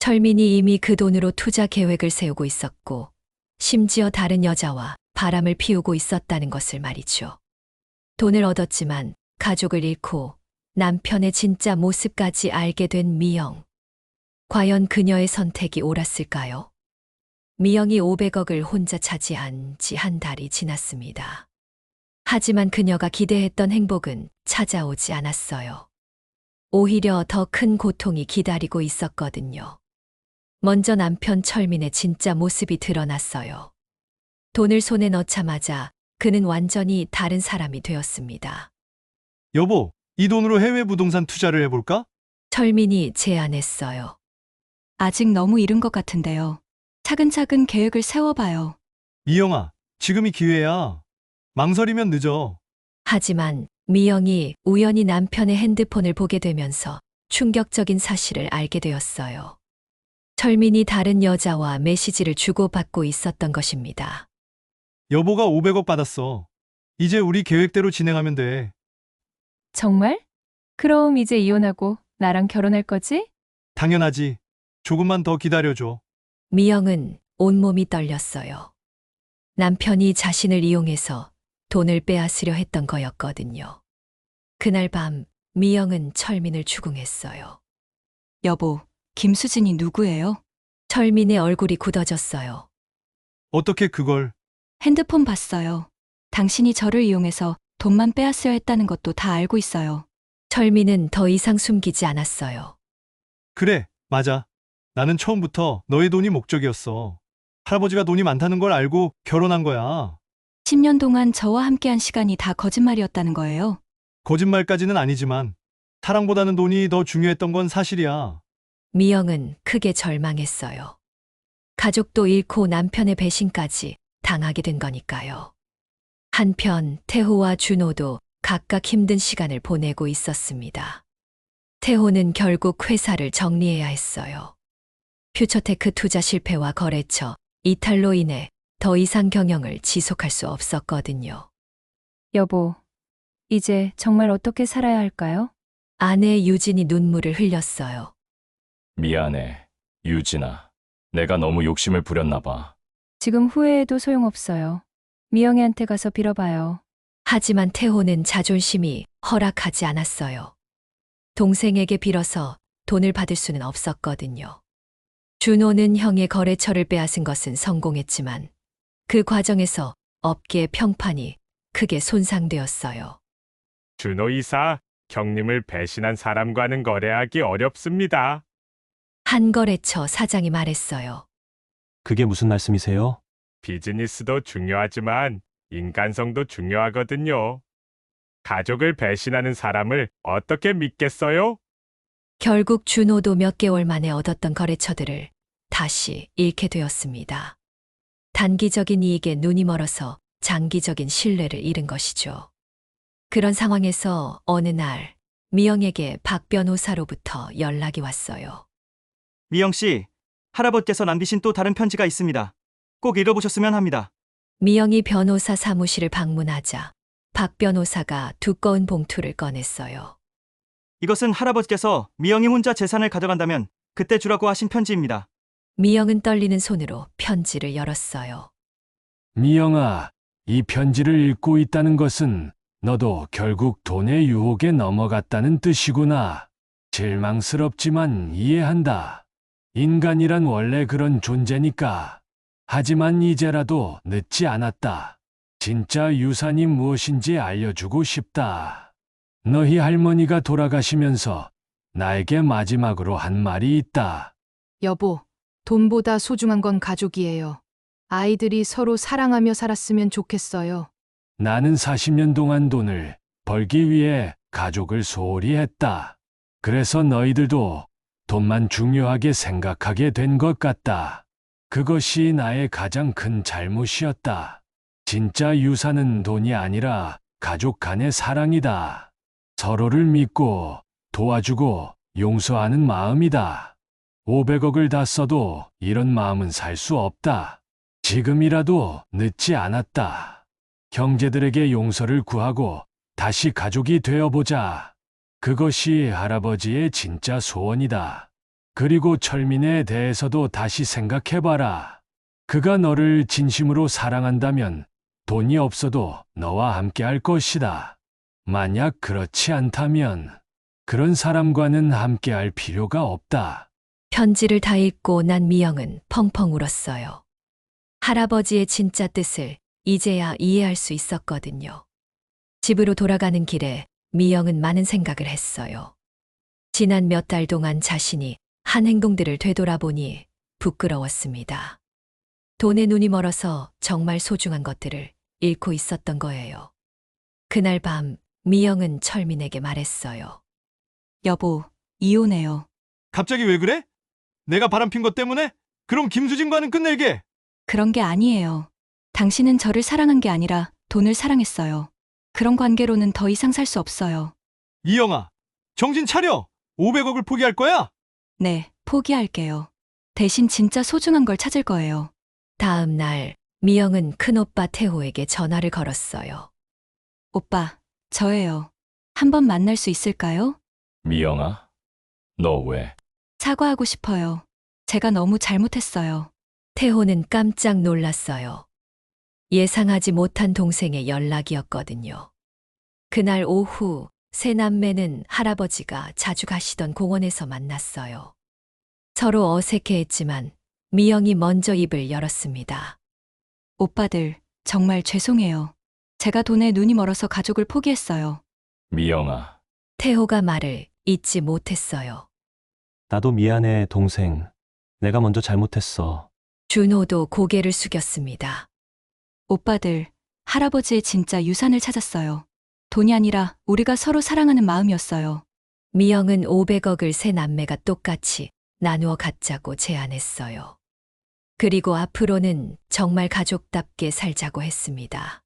철민이 이미 그 돈으로 투자 계획을 세우고 있었고 심지어 다른 여자와 바람을 피우고 있었다는 것을 말이죠. 돈을 얻었지만 가족을 잃고 남편의 진짜 모습까지 알게 된 미영. 과연 그녀의 선택이 옳았을까요? 미영이 500억을 혼자 차지한 지 한 달이 지났습니다. 하지만 그녀가 기대했던 행복은 찾아오지 않았어요. 오히려 더 큰 고통이 기다리고 있었거든요. 먼저 남편 철민의 진짜 모습이 드러났어요. 돈을 손에 넣자마자 그는 완전히 다른 사람이 되었습니다. 여보, 이 돈으로 해외 부동산 투자를 해볼까? 철민이 제안했어요. 아직 너무 이른 것 같은데요. 차근차근 계획을 세워봐요. 미영아, 지금이 기회야. 망설이면 늦어. 하지만 미영이 우연히 남편의 핸드폰을 보게 되면서 충격적인 사실을 알게 되었어요. 철민이 다른 여자와 메시지를 주고받고 있었던 것입니다. 여보가 500억 받았어. 이제 우리 계획대로 진행하면 돼. 정말? 그럼 이제 이혼하고 나랑 결혼할 거지? 당연하지. 조금만 더 기다려줘. 미영은 온몸이 떨렸어요. 남편이 자신을 이용해서 돈을 빼앗으려 했던 거였거든요. 그날 밤 미영은 철민을 추궁했어요. 여보, 김수진이 누구예요? 철민의 얼굴이 굳어졌어요. 어떻게 그걸? 핸드폰 봤어요. 당신이 저를 이용해서 돈만 빼앗으려 했다는 것도 다 알고 있어요. 철민은 더 이상 숨기지 않았어요. 그래, 맞아. 나는 처음부터 너의 돈이 목적이었어. 할아버지가 돈이 많다는 걸 알고 결혼한 거야. 10년 동안 저와 함께한 시간이 다 거짓말이었다는 거예요. 거짓말까지는 아니지만 사랑보다는 돈이 더 중요했던 건 사실이야. 미영은 크게 절망했어요. 가족도 잃고 남편의 배신까지 당하게 된 거니까요. 한편 태호와 준호도 각각 힘든 시간을 보내고 있었습니다. 태호는 결국 회사를 정리해야 했어요. 퓨처테크 투자 실패와 거래처 이탈로 인해 더 이상 경영을 지속할 수 없었거든요. 여보, 이제 정말 어떻게 살아야 할까요? 아내 유진이 눈물을 흘렸어요. 미안해, 유진아. 내가 너무 욕심을 부렸나 봐. 지금 후회해도 소용없어요. 미영이한테 가서 빌어봐요. 하지만 태호는 자존심이 허락하지 않았어요. 동생에게 빌어서 돈을 받을 수는 없었거든요. 준호는 형의 거래처를 빼앗은 것은 성공했지만 그 과정에서 업계의 평판이 크게 손상되었어요. 준호 이사, 형님을 배신한 사람과는 거래하기 어렵습니다. 한 거래처 사장이 말했어요. 그게 무슨 말씀이세요? 비즈니스도 중요하지만 인간성도 중요하거든요. 가족을 배신하는 사람을 어떻게 믿겠어요? 결국 준호도 몇 개월 만에 얻었던 거래처들을 다시 잃게 되었습니다. 단기적인 이익에 눈이 멀어서 장기적인 신뢰를 잃은 것이죠. 그런 상황에서 어느 날 미영에게 박 변호사로부터 연락이 왔어요. 미영 씨, 할아버지께서 남기신 또 다른 편지가 있습니다. 꼭 읽어보셨으면 합니다. 미영이 변호사 사무실을 방문하자 박 변호사가 두꺼운 봉투를 꺼냈어요. 이것은 할아버지께서 미영이 혼자 재산을 가져간다면 그때 주라고 하신 편지입니다. 미영은 떨리는 손으로 편지를 열었어요. 미영아, 이 편지를 읽고 있다는 것은 너도 결국 돈의 유혹에 넘어갔다는 뜻이구나. 실망스럽지만 이해한다. 인간이란 원래 그런 존재니까. 하지만 이제라도 늦지 않았다. 진짜 유산이 무엇인지 알려주고 싶다. 너희 할머니가 돌아가시면서 나에게 마지막으로 한 말이 있다. 여보, 돈보다 소중한 건 가족이에요. 아이들이 서로 사랑하며 살았으면 좋겠어요. 나는 40년 동안 돈을 벌기 위해 가족을 소홀히 했다. 그래서 너희들도 돈만 중요하게 생각하게 된 것 같다. 그것이 나의 가장 큰 잘못이었다. 진짜 유산은 돈이 아니라 가족 간의 사랑이다. 서로를 믿고 도와주고 용서하는 마음이다. 500억을 다 써도 이런 마음은 살 수 없다. 지금이라도 늦지 않았다. 형제들에게 용서를 구하고 다시 가족이 되어보자. 그것이 할아버지의 진짜 소원이다. 그리고 철민에 대해서도 다시 생각해봐라. 그가 너를 진심으로 사랑한다면 돈이 없어도 너와 함께 할 것이다. 만약 그렇지 않다면 그런 사람과는 함께 할 필요가 없다. 편지를 다 읽고 난 미영은 펑펑 울었어요. 할아버지의 진짜 뜻을 이제야 이해할 수 있었거든요. 집으로 돌아가는 길에 미영은 많은 생각을 했어요. 지난 몇 달 동안 자신이 한 행동들을 되돌아보니 부끄러웠습니다. 돈에 눈이 멀어서 정말 소중한 것들을 잃고 있었던 거예요. 그날 밤 미영은 철민에게 말했어요. 여보, 이혼해요. 갑자기 왜 그래? 내가 바람핀 것 때문에? 그럼 김수진과는 끝낼게. 그런 게 아니에요. 당신은 저를 사랑한 게 아니라 돈을 사랑했어요. 그런 관계로는 더 이상 살 수 없어요. 이영아, 정신 차려. 500억을 포기할 거야? 네, 포기할게요. 대신 진짜 소중한 걸 찾을 거예요. 다음 날 미영은 큰오빠 태호에게 전화를 걸었어요. 오빠, 저예요. 한번 만날 수 있을까요? 미영아, 너 왜? 사과하고 싶어요. 제가 너무 잘못했어요. 태호는 깜짝 놀랐어요. 예상하지 못한 동생의 연락이었거든요. 그날 오후 세 남매는 할아버지가 자주 가시던 공원에서 만났어요. 서로 어색해했지만 미영이 먼저 입을 열었습니다. 오빠들, 정말 죄송해요. 제가 돈에 눈이 멀어서 가족을 포기했어요. 미영아, 태호가 말을 잇지 못했어요. 나도 미안해, 동생. 내가 먼저 잘못했어. 준호도 고개를 숙였습니다. 오빠들, 할아버지의 진짜 유산을 찾았어요. 돈이 아니라 우리가 서로 사랑하는 마음이었어요. 미영은 500억을 세 남매가 똑같이 나누어 갖자고 제안했어요. 그리고 앞으로는 정말 가족답게 살자고 했습니다.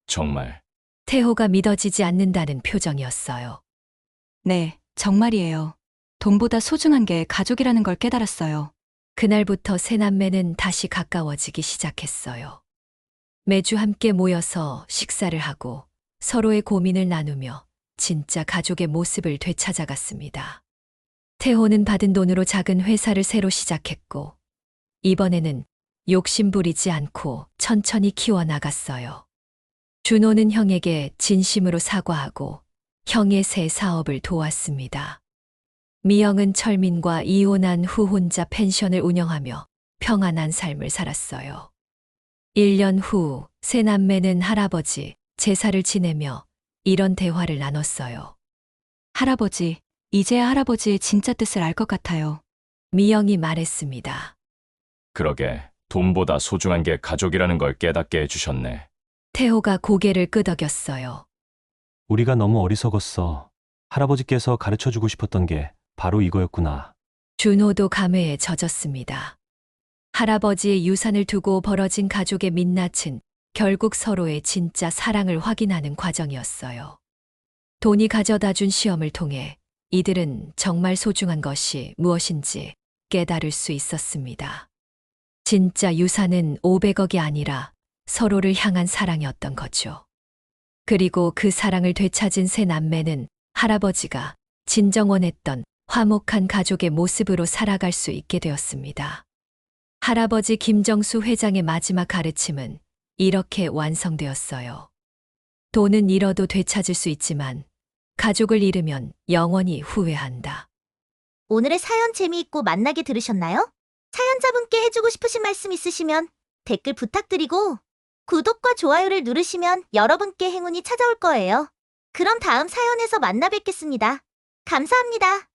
정말. 태호가 믿어지지 않는다는 표정이었어요. 네, 정말이에요. 돈보다 소중한 게 가족이라는 걸 깨달았어요. 그날부터 세 남매는 다시 가까워지기 시작했어요. 매주 함께 모여서 식사를 하고 서로의 고민을 나누며 진짜 가족의 모습을 되찾아갔습니다. 태호는 받은 돈으로 작은 회사를 새로 시작했고, 이번에는 욕심 부리지 않고 천천히 키워나갔어요. 준호는 형에게 진심으로 사과하고 형의 새 사업을 도왔습니다. 미영은 철민과 이혼한 후 혼자 펜션을 운영하며 평안한 삶을 살았어요. 1년 후 세 남매는 할아버지 제사를 지내며 이런 대화를 나눴어요. 할아버지, 이제야 할아버지의 진짜 뜻을 알 것 같아요. 미영이 말했습니다. 그러게, 돈보다 소중한 게 가족이라는 걸 깨닫게 해주셨네. 태호가 고개를 끄덕였어요. 우리가 너무 어리석었어. 할아버지께서 가르쳐주고 싶었던 게 바로 이거였구나. 준호도 감회에 젖었습니다. 할아버지의 유산을 두고 벌어진 가족의 민낯은 결국 서로의 진짜 사랑을 확인하는 과정이었어요. 돈이 가져다 준 시험을 통해 이들은 정말 소중한 것이 무엇인지 깨달을 수 있었습니다. 진짜 유산은 500억이 아니라 서로를 향한 사랑이었던 거죠. 그리고 그 사랑을 되찾은 세 남매는 할아버지가 진정 원했던 화목한 가족의 모습으로 살아갈 수 있게 되었습니다. 할아버지 김정수 회장의 마지막 가르침은 이렇게 완성되었어요. 돈은 잃어도 되찾을 수 있지만 가족을 잃으면 영원히 후회한다. 오늘의 사연 재미있고 만나게 들으셨나요? 사연자분께 해주고 싶으신 말씀 있으시면 댓글 부탁드리고 구독과 좋아요를 누르시면 여러분께 행운이 찾아올 거예요. 그럼 다음 사연에서 만나 뵙겠습니다. 감사합니다.